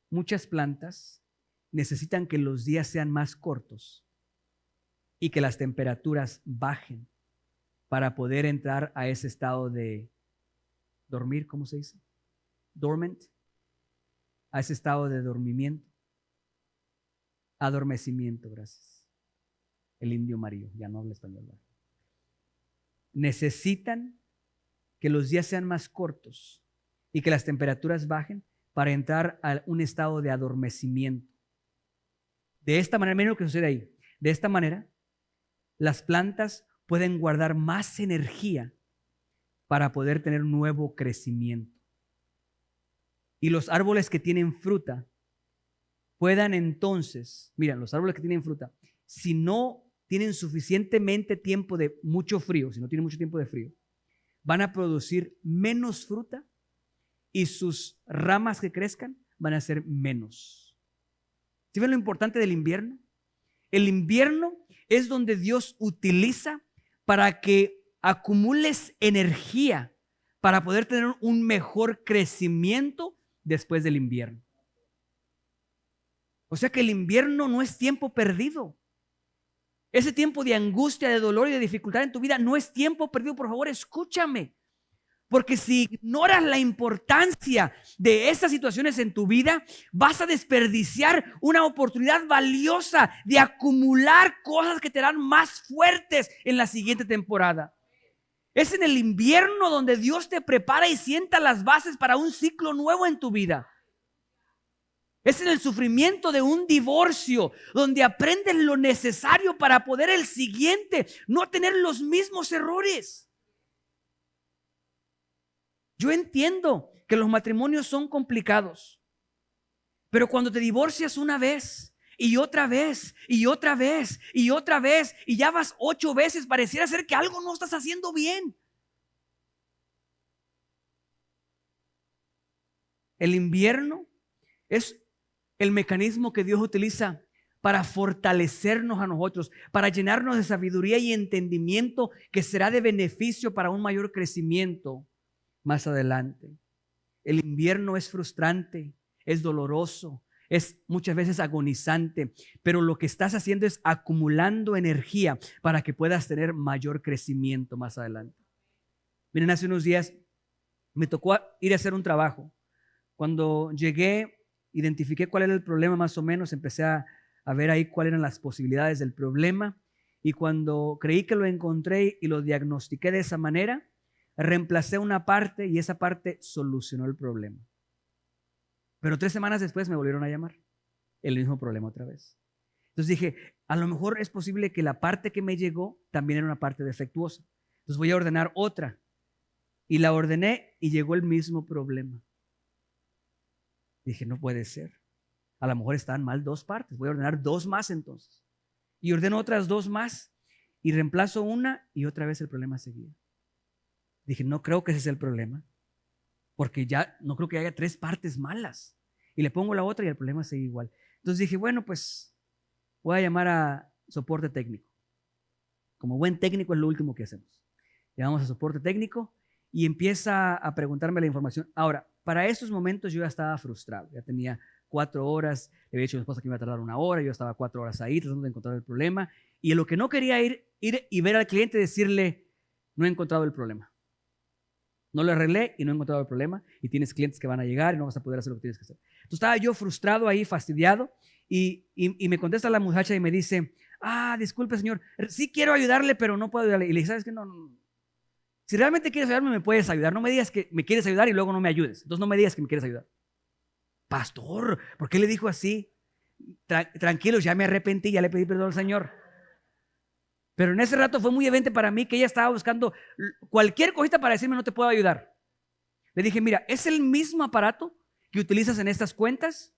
Muchas plantas necesitan que los días sean más cortos y que las temperaturas bajen para poder entrar a ese estado de dormir, ¿cómo se dice? Dormant, a ese estado de dormimiento. Adormecimiento, gracias. El indio Mario, ya no habla español, ¿verdad? Necesitan que los días sean más cortos y que las temperaturas bajen para entrar a un estado de adormecimiento. De esta manera, miren lo que sucede ahí. De esta manera, las plantas pueden guardar más energía para poder tener nuevo crecimiento. Y los árboles que tienen fruta puedan entonces, miren, los árboles que tienen fruta, si no tienen suficientemente tiempo de mucho frío, si no tienen mucho tiempo de frío, van a producir menos fruta y sus ramas que crezcan van a ser menos. ¿Sí ven lo importante del invierno? El invierno es donde Dios utiliza para que acumules energía para poder tener un mejor crecimiento después del invierno. O sea que el invierno no es tiempo perdido. Ese tiempo de angustia, de dolor y de dificultad en tu vida no es tiempo perdido. Por favor, escúchame. Porque si ignoras la importancia de esas situaciones en tu vida, vas a desperdiciar una oportunidad valiosa de acumular cosas que te harán más fuertes en la siguiente temporada. Es en el invierno donde Dios te prepara y sienta las bases para un ciclo nuevo en tu vida. Es en el sufrimiento de un divorcio donde aprendes lo necesario para poder el siguiente no tener los mismos errores. Yo entiendo que los matrimonios son complicados, pero cuando te divorcias una vez y otra vez y otra vez y otra vez y ya vas 8 veces, pareciera ser que algo no estás haciendo bien. El invierno es el mecanismo que Dios utiliza para fortalecernos a nosotros, para llenarnos de sabiduría y entendimiento que será de beneficio para un mayor crecimiento más adelante. El invierno es frustrante, es doloroso, es muchas veces agonizante, pero lo que estás haciendo es acumulando energía para que puedas tener mayor crecimiento más adelante. Miren, hace unos días me tocó ir a hacer un trabajo. Cuando llegué, identifiqué cuál era el problema más o menos, empecé a ver ahí cuáles eran las posibilidades del problema, y cuando creí que lo encontré y lo diagnostiqué de esa manera, reemplacé una parte y esa parte solucionó el problema. Pero 3 semanas después me volvieron a llamar, el mismo problema otra vez. Entonces dije, a lo mejor es posible que la parte que me llegó también era una parte defectuosa. Entonces voy a ordenar otra. Y la ordené y llegó el mismo problema. Dije, no puede ser. A lo mejor están mal 2 partes. Voy a ordenar 2 más entonces. Y ordeno otras 2 más. Y reemplazo una y otra vez el problema seguía. Dije, no creo que ese sea el problema. Porque ya no creo que haya 3 partes malas. Y le pongo la otra y el problema sigue igual. Entonces dije, bueno, pues voy a llamar a soporte técnico. Como buen técnico es lo último que hacemos. Llamamos a soporte técnico y empieza a preguntarme la información. Ahora, para esos momentos yo ya estaba frustrado. Ya tenía 4 horas. Le había dicho a mi esposa que iba a tardar 1 hora. Yo estaba 4 horas ahí tratando de encontrar el problema. Y lo que no quería ir y ver al cliente y decirle, no he encontrado el problema. No lo arreglé y no he encontrado el problema. Y tienes clientes que van a llegar y no vas a poder hacer lo que tienes que hacer. Entonces estaba yo frustrado ahí, fastidiado. Y me contesta la muchacha y me dice, disculpe señor, sí quiero ayudarle, pero no puedo ayudarle. Y le dije, ¿sabes qué? No. Si realmente quieres ayudarme, me puedes ayudar. No me digas que me quieres ayudar y luego no me ayudes. Entonces no me digas que me quieres ayudar. Pastor, ¿por qué le dijo así? Tranquilos, ya me arrepentí, ya le pedí perdón al Señor. Pero en ese rato fue muy evidente para mí que ella estaba buscando cualquier cosita para decirme no te puedo ayudar. Le dije, mira, es el mismo aparato que utilizas en estas cuentas,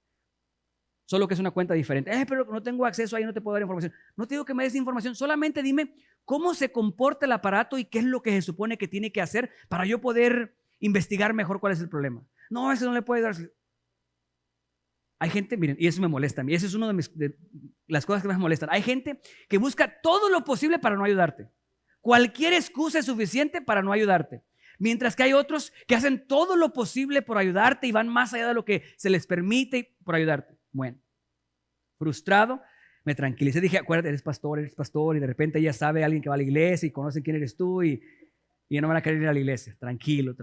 solo que es una cuenta diferente. Pero no tengo acceso ahí, no te puedo dar información. No te digo que me des información, solamente dime cómo se comporta el aparato y qué es lo que se supone que tiene que hacer para yo poder investigar mejor cuál es el problema. No, eso no le puede dar. Hay gente, miren, y eso me molesta a mí, eso es una de las cosas que más me molestan. Hay gente que busca todo lo posible para no ayudarte. Cualquier excusa es suficiente para no ayudarte. Mientras que hay otros que hacen todo lo posible por ayudarte y van más allá de lo que se les permite por ayudarte. Bueno, frustrado, me tranquilicé. Dije, acuérdate, eres pastor, y de repente ya sabe alguien que va a la iglesia y conocen quién eres tú y ya no van a querer ir a la iglesia. Tranquilo.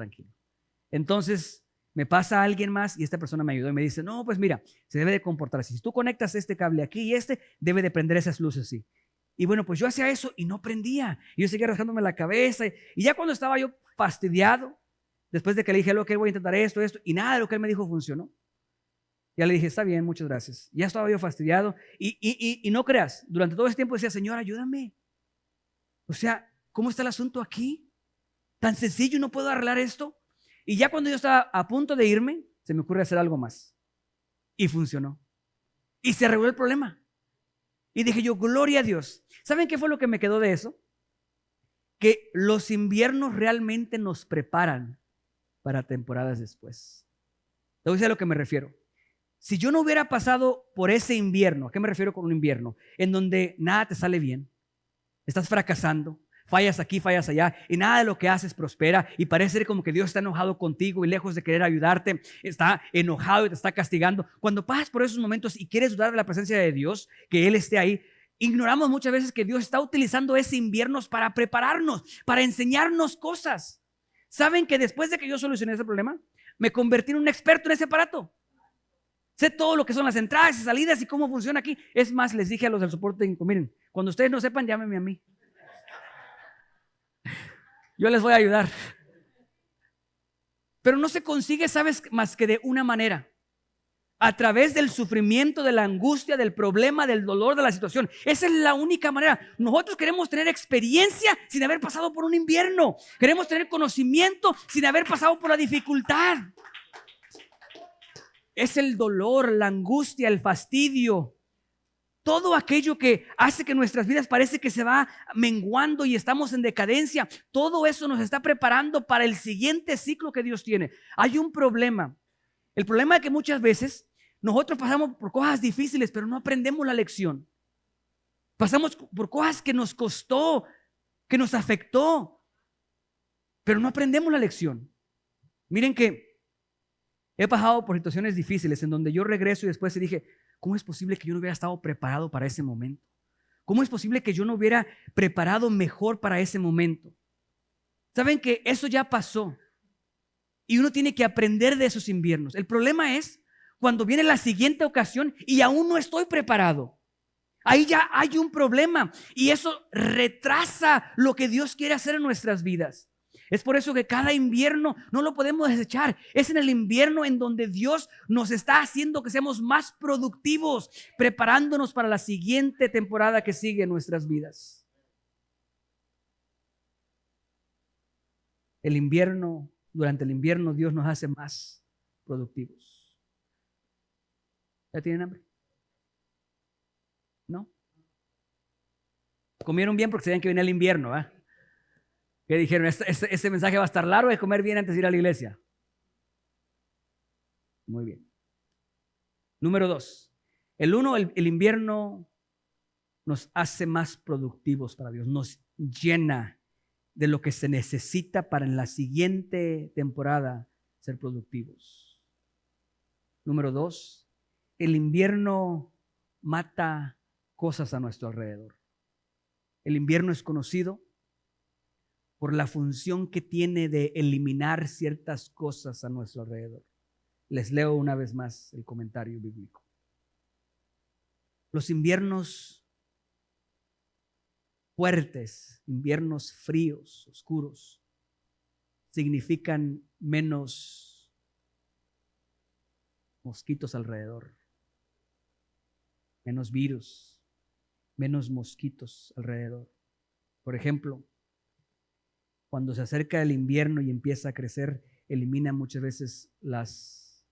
Entonces me pasa a alguien más y esta persona me ayudó y me dice, no, pues mira, se debe de comportar así. Si tú conectas este cable aquí y debe de prender esas luces así. Y bueno, pues yo hacía eso y no prendía. Y yo seguía rasgándome la cabeza. Y ya cuando estaba yo fastidiado, después de que le dije, ok, voy a intentar esto, y nada de lo que él me dijo funcionó. Ya le dije, está bien, muchas gracias. Ya estaba yo fastidiado. Y no creas, durante todo ese tiempo decía, Señor, ayúdame. O sea, ¿cómo está el asunto aquí? Tan sencillo, ¿no puedo arreglar esto? Y ya cuando yo estaba a punto de irme, se me ocurre hacer algo más. Y funcionó. Y se arregló el problema. Y dije yo, gloria a Dios. ¿Saben qué fue lo que me quedó de eso? Que los inviernos realmente nos preparan para temporadas después. Te voy a decir a lo que me refiero. Si yo no hubiera pasado por ese invierno, ¿a qué me refiero con un invierno? En donde nada te sale bien, estás fracasando, fallas aquí, fallas allá y nada de lo que haces prospera y parece ser como que Dios está enojado contigo y lejos de querer ayudarte, está enojado y te está castigando. Cuando pasas por esos momentos y quieres dudar de la presencia de Dios, que Él esté ahí, ignoramos muchas veces que Dios está utilizando ese invierno para prepararnos, para enseñarnos cosas. ¿Saben que después de que yo solucioné ese problema, me convertí en un experto en ese aparato? Sé todo lo que son las entradas y salidas y cómo funciona aquí. Es más, les dije a los del soporte técnico, miren, cuando ustedes no sepan, llámenme a mí. Yo les voy a ayudar. Pero no se consigue, ¿sabes? Más que de una manera. A través del sufrimiento, de la angustia, del problema, del dolor, de la situación. Esa es la única manera. Nosotros queremos tener experiencia sin haber pasado por un invierno. Queremos tener conocimiento sin haber pasado por la dificultad. Es el dolor, la angustia, el fastidio. Todo aquello que hace que nuestras vidas parece que se va menguando y estamos en decadencia. Todo eso nos está preparando para el siguiente ciclo que Dios tiene. Hay un problema El problema es que muchas veces nosotros pasamos por cosas difíciles, pero no aprendemos la lección. Pasamos por cosas que nos costó, que nos afectó, pero no aprendemos la lección. Miren que he pasado por situaciones difíciles en donde yo regreso y después dije, ¿cómo es posible que yo no hubiera estado preparado para ese momento? ¿Cómo es posible que yo no hubiera preparado mejor para ese momento? Saben que eso ya pasó y uno tiene que aprender de esos inviernos. El problema es cuando viene la siguiente ocasión y aún no estoy preparado. Ahí ya hay un problema y eso retrasa lo que Dios quiere hacer en nuestras vidas. Es por eso que cada invierno no lo podemos desechar. Es en el invierno en donde Dios nos está haciendo que seamos más productivos, preparándonos para la siguiente temporada que sigue en nuestras vidas. Durante el invierno, Dios nos hace más productivos. ¿Ya tienen hambre? ¿No? Comieron bien porque sabían que venía el invierno, ¿eh? ¿Qué dijeron? Este mensaje va a estar largo, de comer bien antes de ir a la iglesia. Muy bien. Número 2. El invierno nos hace más productivos para Dios. Nos llena de lo que se necesita para en la siguiente temporada ser productivos. Número 2. El invierno mata cosas a nuestro alrededor. El invierno es conocido por la función que tiene de eliminar ciertas cosas a nuestro alrededor. Les leo una vez más el comentario bíblico. Los inviernos fuertes, inviernos fríos, oscuros, significan menos mosquitos alrededor, menos virus, menos mosquitos alrededor. Por ejemplo, cuando se acerca el invierno y empieza a crecer, elimina muchas veces las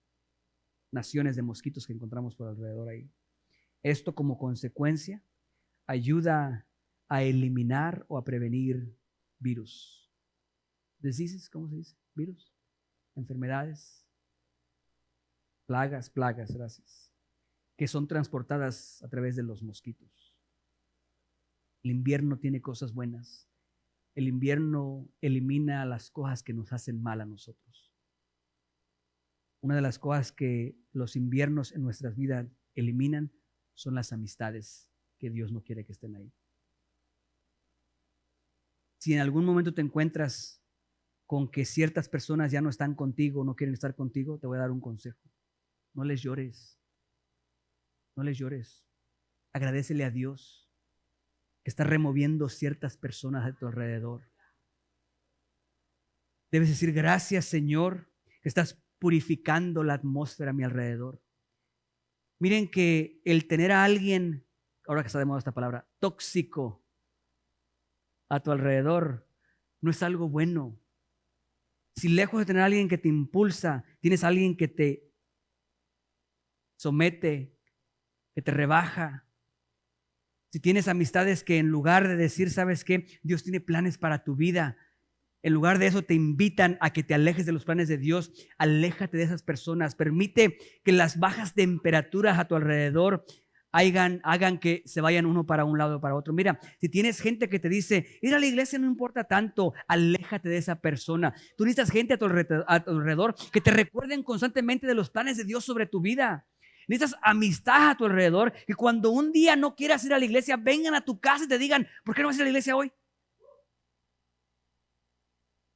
naciones de mosquitos que encontramos por alrededor ahí. Esto como consecuencia ayuda a eliminar o a prevenir virus. ¿Diseases? ¿Cómo se dice? Virus. Enfermedades. Plagas, gracias. Que son transportadas a través de los mosquitos. El invierno tiene cosas buenas. El invierno elimina las cosas que nos hacen mal a nosotros. Una de las cosas que los inviernos en nuestras vidas eliminan son las amistades que Dios no quiere que estén ahí. Si en algún momento te encuentras con que ciertas personas ya no están contigo, no quieren estar contigo, te voy a dar un consejo. No les llores. No les llores. Agradécele a Dios que está removiendo ciertas personas a tu alrededor. Debes decir, gracias, Señor, que estás purificando la atmósfera a mi alrededor. Miren que el tener a alguien, ahora que está de moda esta palabra, tóxico a tu alrededor, no es algo bueno. Si lejos de tener a alguien que te impulsa, tienes a alguien que te somete, que te rebaja. Si tienes amistades que en lugar de decir, ¿sabes qué? Dios tiene planes para tu vida, en lugar de eso te invitan a que te alejes de los planes de Dios, aléjate de esas personas. Permite que las bajas temperaturas a tu alrededor hagan que se vayan uno para un lado o para otro. Mira, si tienes gente que te dice, ir a la iglesia no importa tanto, aléjate de esa persona. Tú necesitas gente a tu alrededor que te recuerden constantemente de los planes de Dios sobre tu vida. Necesitas amistad a tu alrededor, que cuando un día no quieras ir a la iglesia, vengan a tu casa y te digan, ¿por qué no vas a ir a la iglesia hoy?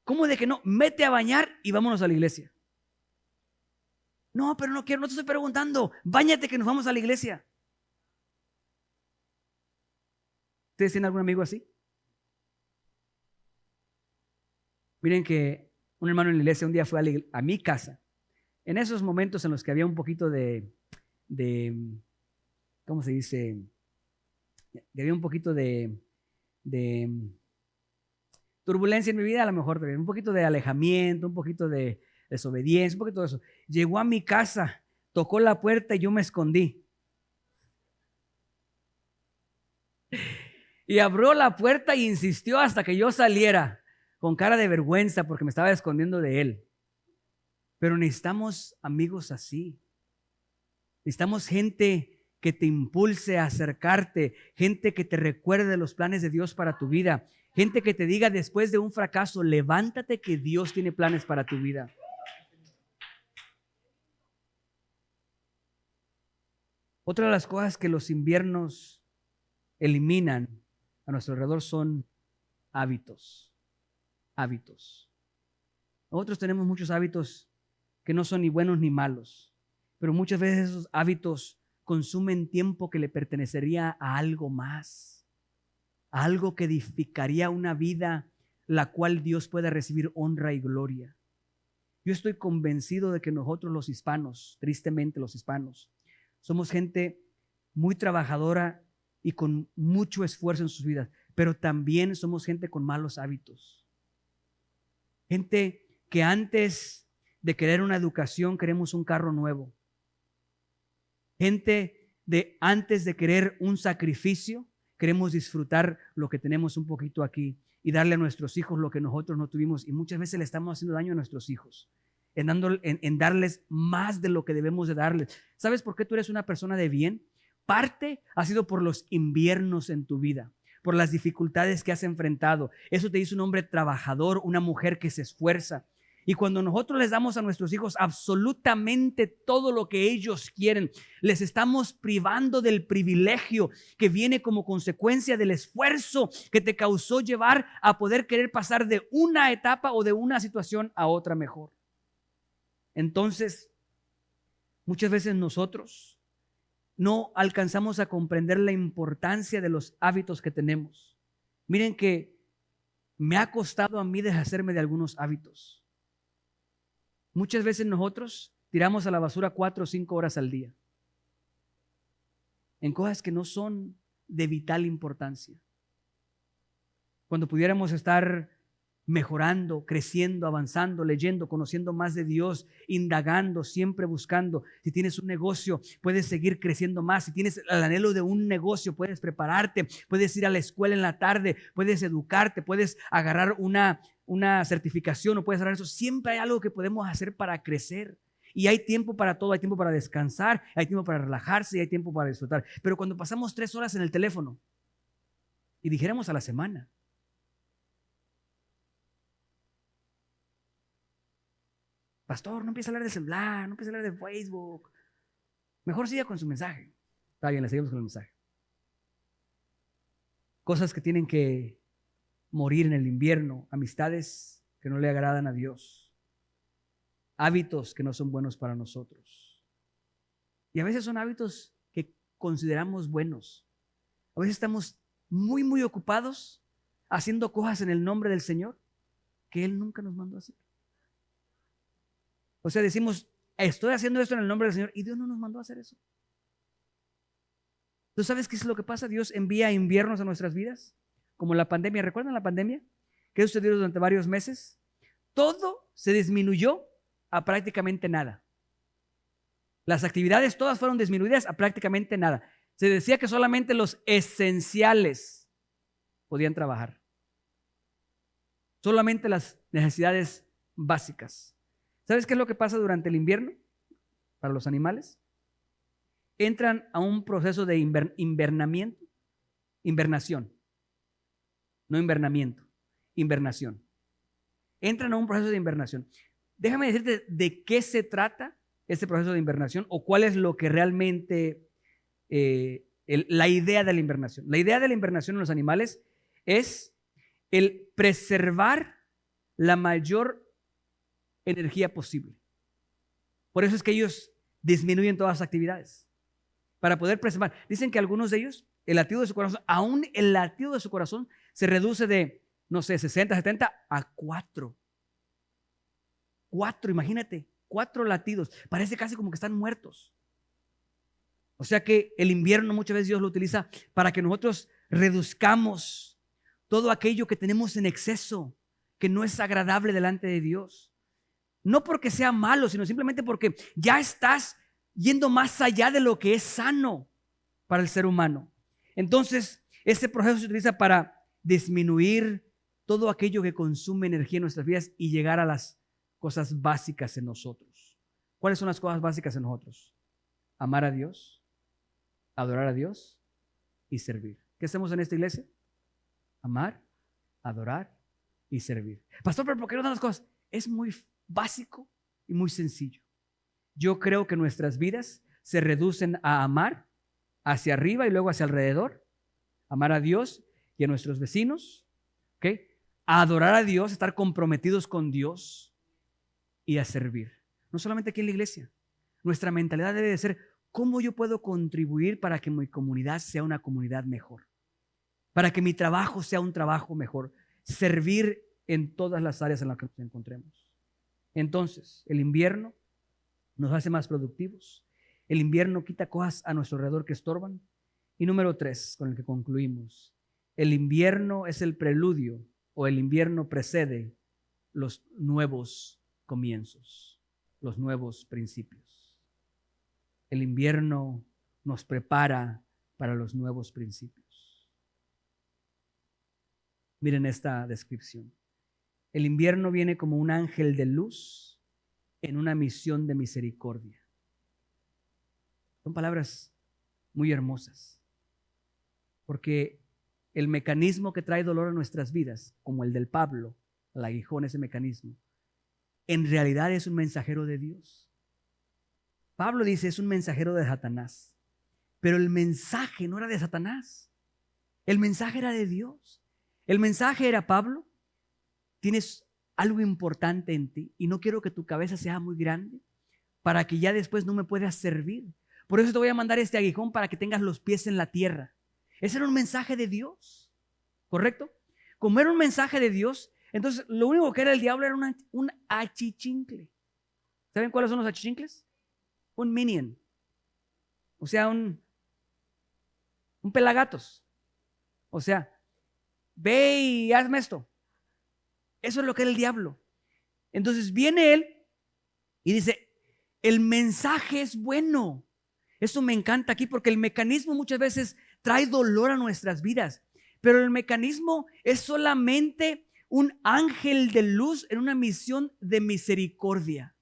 ¿Cómo de que no? Mete a bañar y vámonos a la iglesia. No, pero no quiero, no te estoy preguntando. Báñate que nos vamos a la iglesia. ¿Ustedes tienen algún amigo así? Miren que un hermano en la iglesia un día fue a mi casa. En esos momentos en los que había un poquito de ¿cómo se dice? Que había un poquito de turbulencia en mi vida, a lo mejor un poquito de alejamiento, un poquito de desobediencia, un poquito de eso. Llegó a mi casa, tocó la puerta y yo me escondí. Y abrió la puerta y insistió hasta que yo saliera, con cara de vergüenza porque me estaba escondiendo de él. Pero necesitamos amigos así. Necesitamos gente que te impulse a acercarte, gente que te recuerde los planes de Dios para tu vida, gente que te diga después de un fracaso, levántate que Dios tiene planes para tu vida. Otra de las cosas que los inviernos eliminan a nuestro alrededor son hábitos. Hábitos. Nosotros tenemos muchos hábitos que no son ni buenos ni malos, pero muchas veces esos hábitos consumen tiempo que le pertenecería a algo más, a algo que edificaría una vida la cual Dios pueda recibir honra y gloria. Yo estoy convencido de que nosotros los hispanos, tristemente los hispanos, somos gente muy trabajadora y con mucho esfuerzo en sus vidas, pero también somos gente con malos hábitos. Gente que antes de querer una educación queremos un carro nuevo. Gente de antes de querer un sacrificio queremos disfrutar lo que tenemos un poquito aquí y darle a nuestros hijos lo que nosotros no tuvimos, y muchas veces le estamos haciendo daño a nuestros hijos en darles más de lo que debemos de darles. ¿Sabes por qué tú eres una persona de bien? Parte ha sido por los inviernos en tu vida, por las dificultades que has enfrentado. Eso te hizo un hombre trabajador, una mujer que se esfuerza. Y cuando nosotros les damos a nuestros hijos absolutamente todo lo que ellos quieren, les estamos privando del privilegio que viene como consecuencia del esfuerzo que te causó llevar a poder querer pasar de una etapa o de una situación a otra mejor. Entonces, muchas veces nosotros no alcanzamos a comprender la importancia de los hábitos que tenemos. Miren que me ha costado a mí deshacerme de algunos hábitos. Muchas veces nosotros tiramos a la basura 4 o 5 horas al día en cosas que no son de vital importancia, cuando pudiéramos estar mejorando, creciendo, avanzando, leyendo, conociendo más de Dios, indagando, siempre buscando. Si tienes un negocio, puedes seguir creciendo más. Si tienes el anhelo de un negocio, puedes prepararte, puedes ir a la escuela en la tarde, puedes educarte, puedes agarrar una certificación o puedes agarrar eso. Siempre hay algo que podemos hacer para crecer. Y hay tiempo para todo, hay tiempo para descansar, hay tiempo para relajarse y hay tiempo para disfrutar. Pero cuando pasamos 3 horas en el teléfono y dijéramos a la semana, pastor, no empiece a hablar de celular, no empiece a hablar de Facebook. Mejor siga con su mensaje. Está bien, le seguimos con el mensaje. Cosas que tienen que morir en el invierno, amistades que no le agradan a Dios, hábitos que no son buenos para nosotros. Y a veces son hábitos que consideramos buenos. A veces estamos muy, muy ocupados haciendo cosas en el nombre del Señor que Él nunca nos mandó a hacer. O sea, decimos, estoy haciendo esto en el nombre del Señor y Dios no nos mandó a hacer eso. ¿Tú sabes qué es lo que pasa? Dios envía inviernos a nuestras vidas, como la pandemia. ¿Recuerdan la pandemia? ¿Qué sucedió durante varios meses? Todo se disminuyó a prácticamente nada. Las actividades todas fueron disminuidas a prácticamente nada. Se decía que solamente los esenciales podían trabajar. Solamente las necesidades básicas. ¿Sabes qué es lo que pasa durante el invierno para los animales? Entran a un proceso de invernación, no invernamiento, invernación. Entran a un proceso de invernación. Déjame decirte de qué se trata ese proceso de invernación o cuál es lo que realmente, la idea de la invernación. La idea de la invernación en los animales es el preservar la mayor energía posible. Por eso es que ellos disminuyen todas las actividades para poder preservar. Dicen que algunos de ellos, el latido de su corazón, aún el latido de su corazón se reduce de, no sé, 60, 70 a 4. 4, imagínate, 4 latidos. Parece casi como que están muertos. O sea que el invierno muchas veces Dios lo utiliza para que nosotros reduzcamos todo aquello que tenemos en exceso, que no es agradable delante de Dios. No porque sea malo, sino simplemente porque ya estás yendo más allá de lo que es sano para el ser humano. Entonces, este proceso se utiliza para disminuir todo aquello que consume energía en nuestras vidas y llegar a las cosas básicas en nosotros. ¿Cuáles son las cosas básicas en nosotros? Amar a Dios, adorar a Dios y servir. ¿Qué hacemos en esta iglesia? Amar, adorar y servir. Pastor, pero ¿por qué no dan las cosas? Es muy básico y muy sencillo. Yo creo que nuestras vidas se reducen a amar hacia arriba y luego hacia alrededor, amar a Dios y a nuestros vecinos, ¿ok? A adorar a Dios, estar comprometidos con Dios y a servir. No solamente aquí en la iglesia. Nuestra mentalidad debe de ser: ¿cómo yo puedo contribuir para que mi comunidad sea una comunidad mejor? Para que mi trabajo sea un trabajo mejor. Servir en todas las áreas en las que nos encontremos. Entonces, el invierno nos hace más productivos. El invierno quita cosas a nuestro alrededor que estorban. Y número 3, con el que concluimos: el invierno es el preludio, o el invierno precede los nuevos comienzos, los nuevos principios. El invierno nos prepara para los nuevos principios. Miren esta descripción. El invierno viene como un ángel de luz en una misión de misericordia. Son palabras muy hermosas, porque el mecanismo que trae dolor a nuestras vidas, como el del Pablo, el aguijón, ese mecanismo, en realidad es un mensajero de Dios. Pablo dice: es un mensajero de Satanás, pero el mensaje no era de Satanás, el mensaje era de Dios. El mensaje era: Pablo, tienes algo importante en ti y no quiero que tu cabeza sea muy grande para que ya después no me puedas servir. Por eso te voy a mandar este aguijón para que tengas los pies en la tierra. Ese era un mensaje de Dios, ¿correcto? Como era un mensaje de Dios, entonces lo único que era el diablo era un achichincle. ¿Saben cuáles son los achichincles? Un minion, o sea, un pelagatos. O sea, ve y hazme esto. Eso es lo que era el diablo. Entonces viene él y dice: el mensaje es bueno. Eso me encanta aquí, porque el mecanismo muchas veces trae dolor a nuestras vidas, pero el mecanismo es solamente un ángel de luz en una misión de misericordia.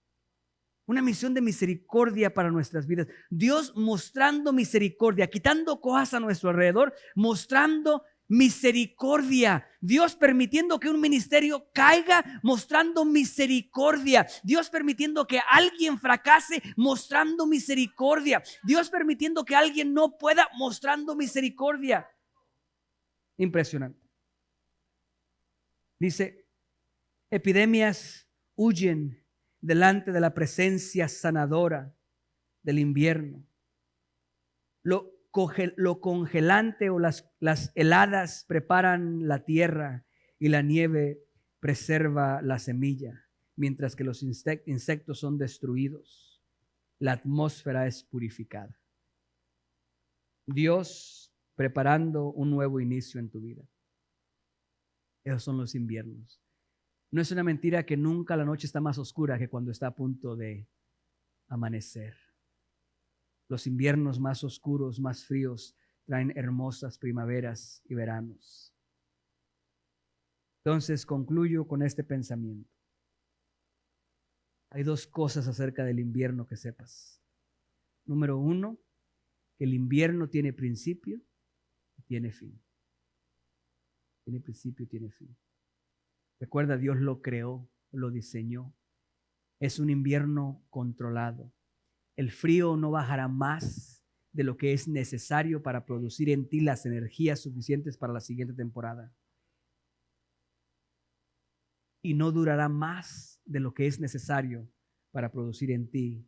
Una misión de misericordia para nuestras vidas. Dios mostrando misericordia, quitando cosas a nuestro alrededor, mostrando misericordia. Dios permitiendo que un ministerio caiga, mostrando misericordia. Dios permitiendo que alguien fracase, mostrando misericordia. Dios permitiendo que alguien no pueda, mostrando misericordia. Impresionante. Dice: epidemias huyen delante de la presencia sanadora del invierno. Lo congelante o las heladas preparan la tierra y la nieve preserva la semilla, mientras que los insectos son destruidos. La atmósfera es purificada. Dios preparando un nuevo inicio en tu vida. Esos son los inviernos. No es una mentira que nunca la noche está más oscura que cuando está a punto de amanecer. Los inviernos más oscuros, más fríos, traen hermosas primaveras y veranos. Entonces concluyo con este pensamiento. Hay 2 cosas acerca del invierno que sepas. Número 1, que el invierno tiene principio y tiene fin. Tiene principio y tiene fin. Recuerda, Dios lo creó, lo diseñó. Es un invierno controlado. El frío no bajará más de lo que es necesario para producir en ti las energías suficientes para la siguiente temporada. Y no durará más de lo que es necesario para producir en ti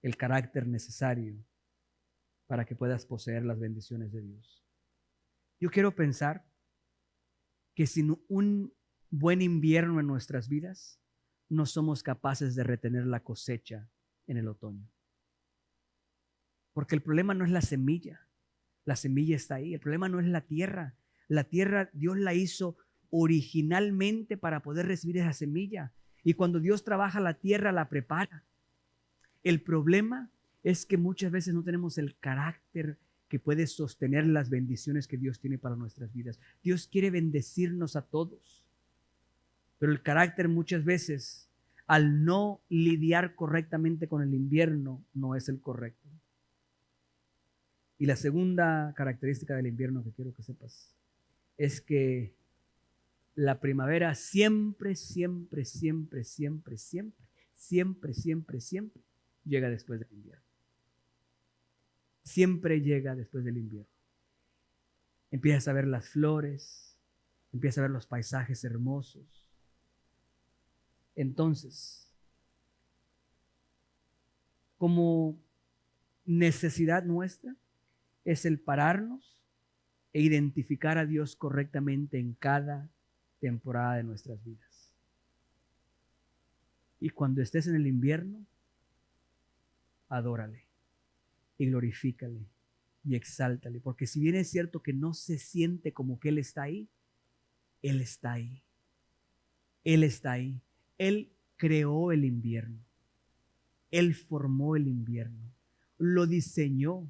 el carácter necesario para que puedas poseer las bendiciones de Dios. Yo quiero pensar que sin un buen invierno en nuestras vidas, no somos capaces de retener la cosecha en el otoño. Porque el problema no es la semilla está ahí. El problema no es la tierra Dios la hizo originalmente para poder recibir esa semilla. Y cuando Dios trabaja la tierra, la prepara. El problema es que muchas veces no tenemos el carácter que puede sostener las bendiciones que Dios tiene para nuestras vidas. Dios quiere bendecirnos a todos, pero el carácter muchas veces al no lidiar correctamente con el invierno, no es el correcto. Y la segunda característica del invierno que quiero que sepas es que la primavera siempre, siempre, siempre, siempre, siempre, siempre, siempre, siempre llega después del invierno. Siempre llega después del invierno. Empiezas a ver las flores, empiezas a ver los paisajes hermosos. Entonces, como necesidad nuestra es el pararnos e identificar a Dios correctamente en cada temporada de nuestras vidas. Y cuando estés en el invierno, adórale y glorifícale y exáltale, porque si bien es cierto que no se siente como que Él está ahí, Él está ahí. Él está ahí. Él creó el invierno. Él formó el invierno. Lo diseñó.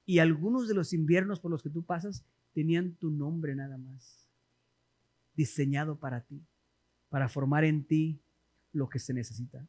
Y algunos de los inviernos por los que tú pasas tenían tu nombre nada más, diseñado para ti, para formar en ti lo que se necesita.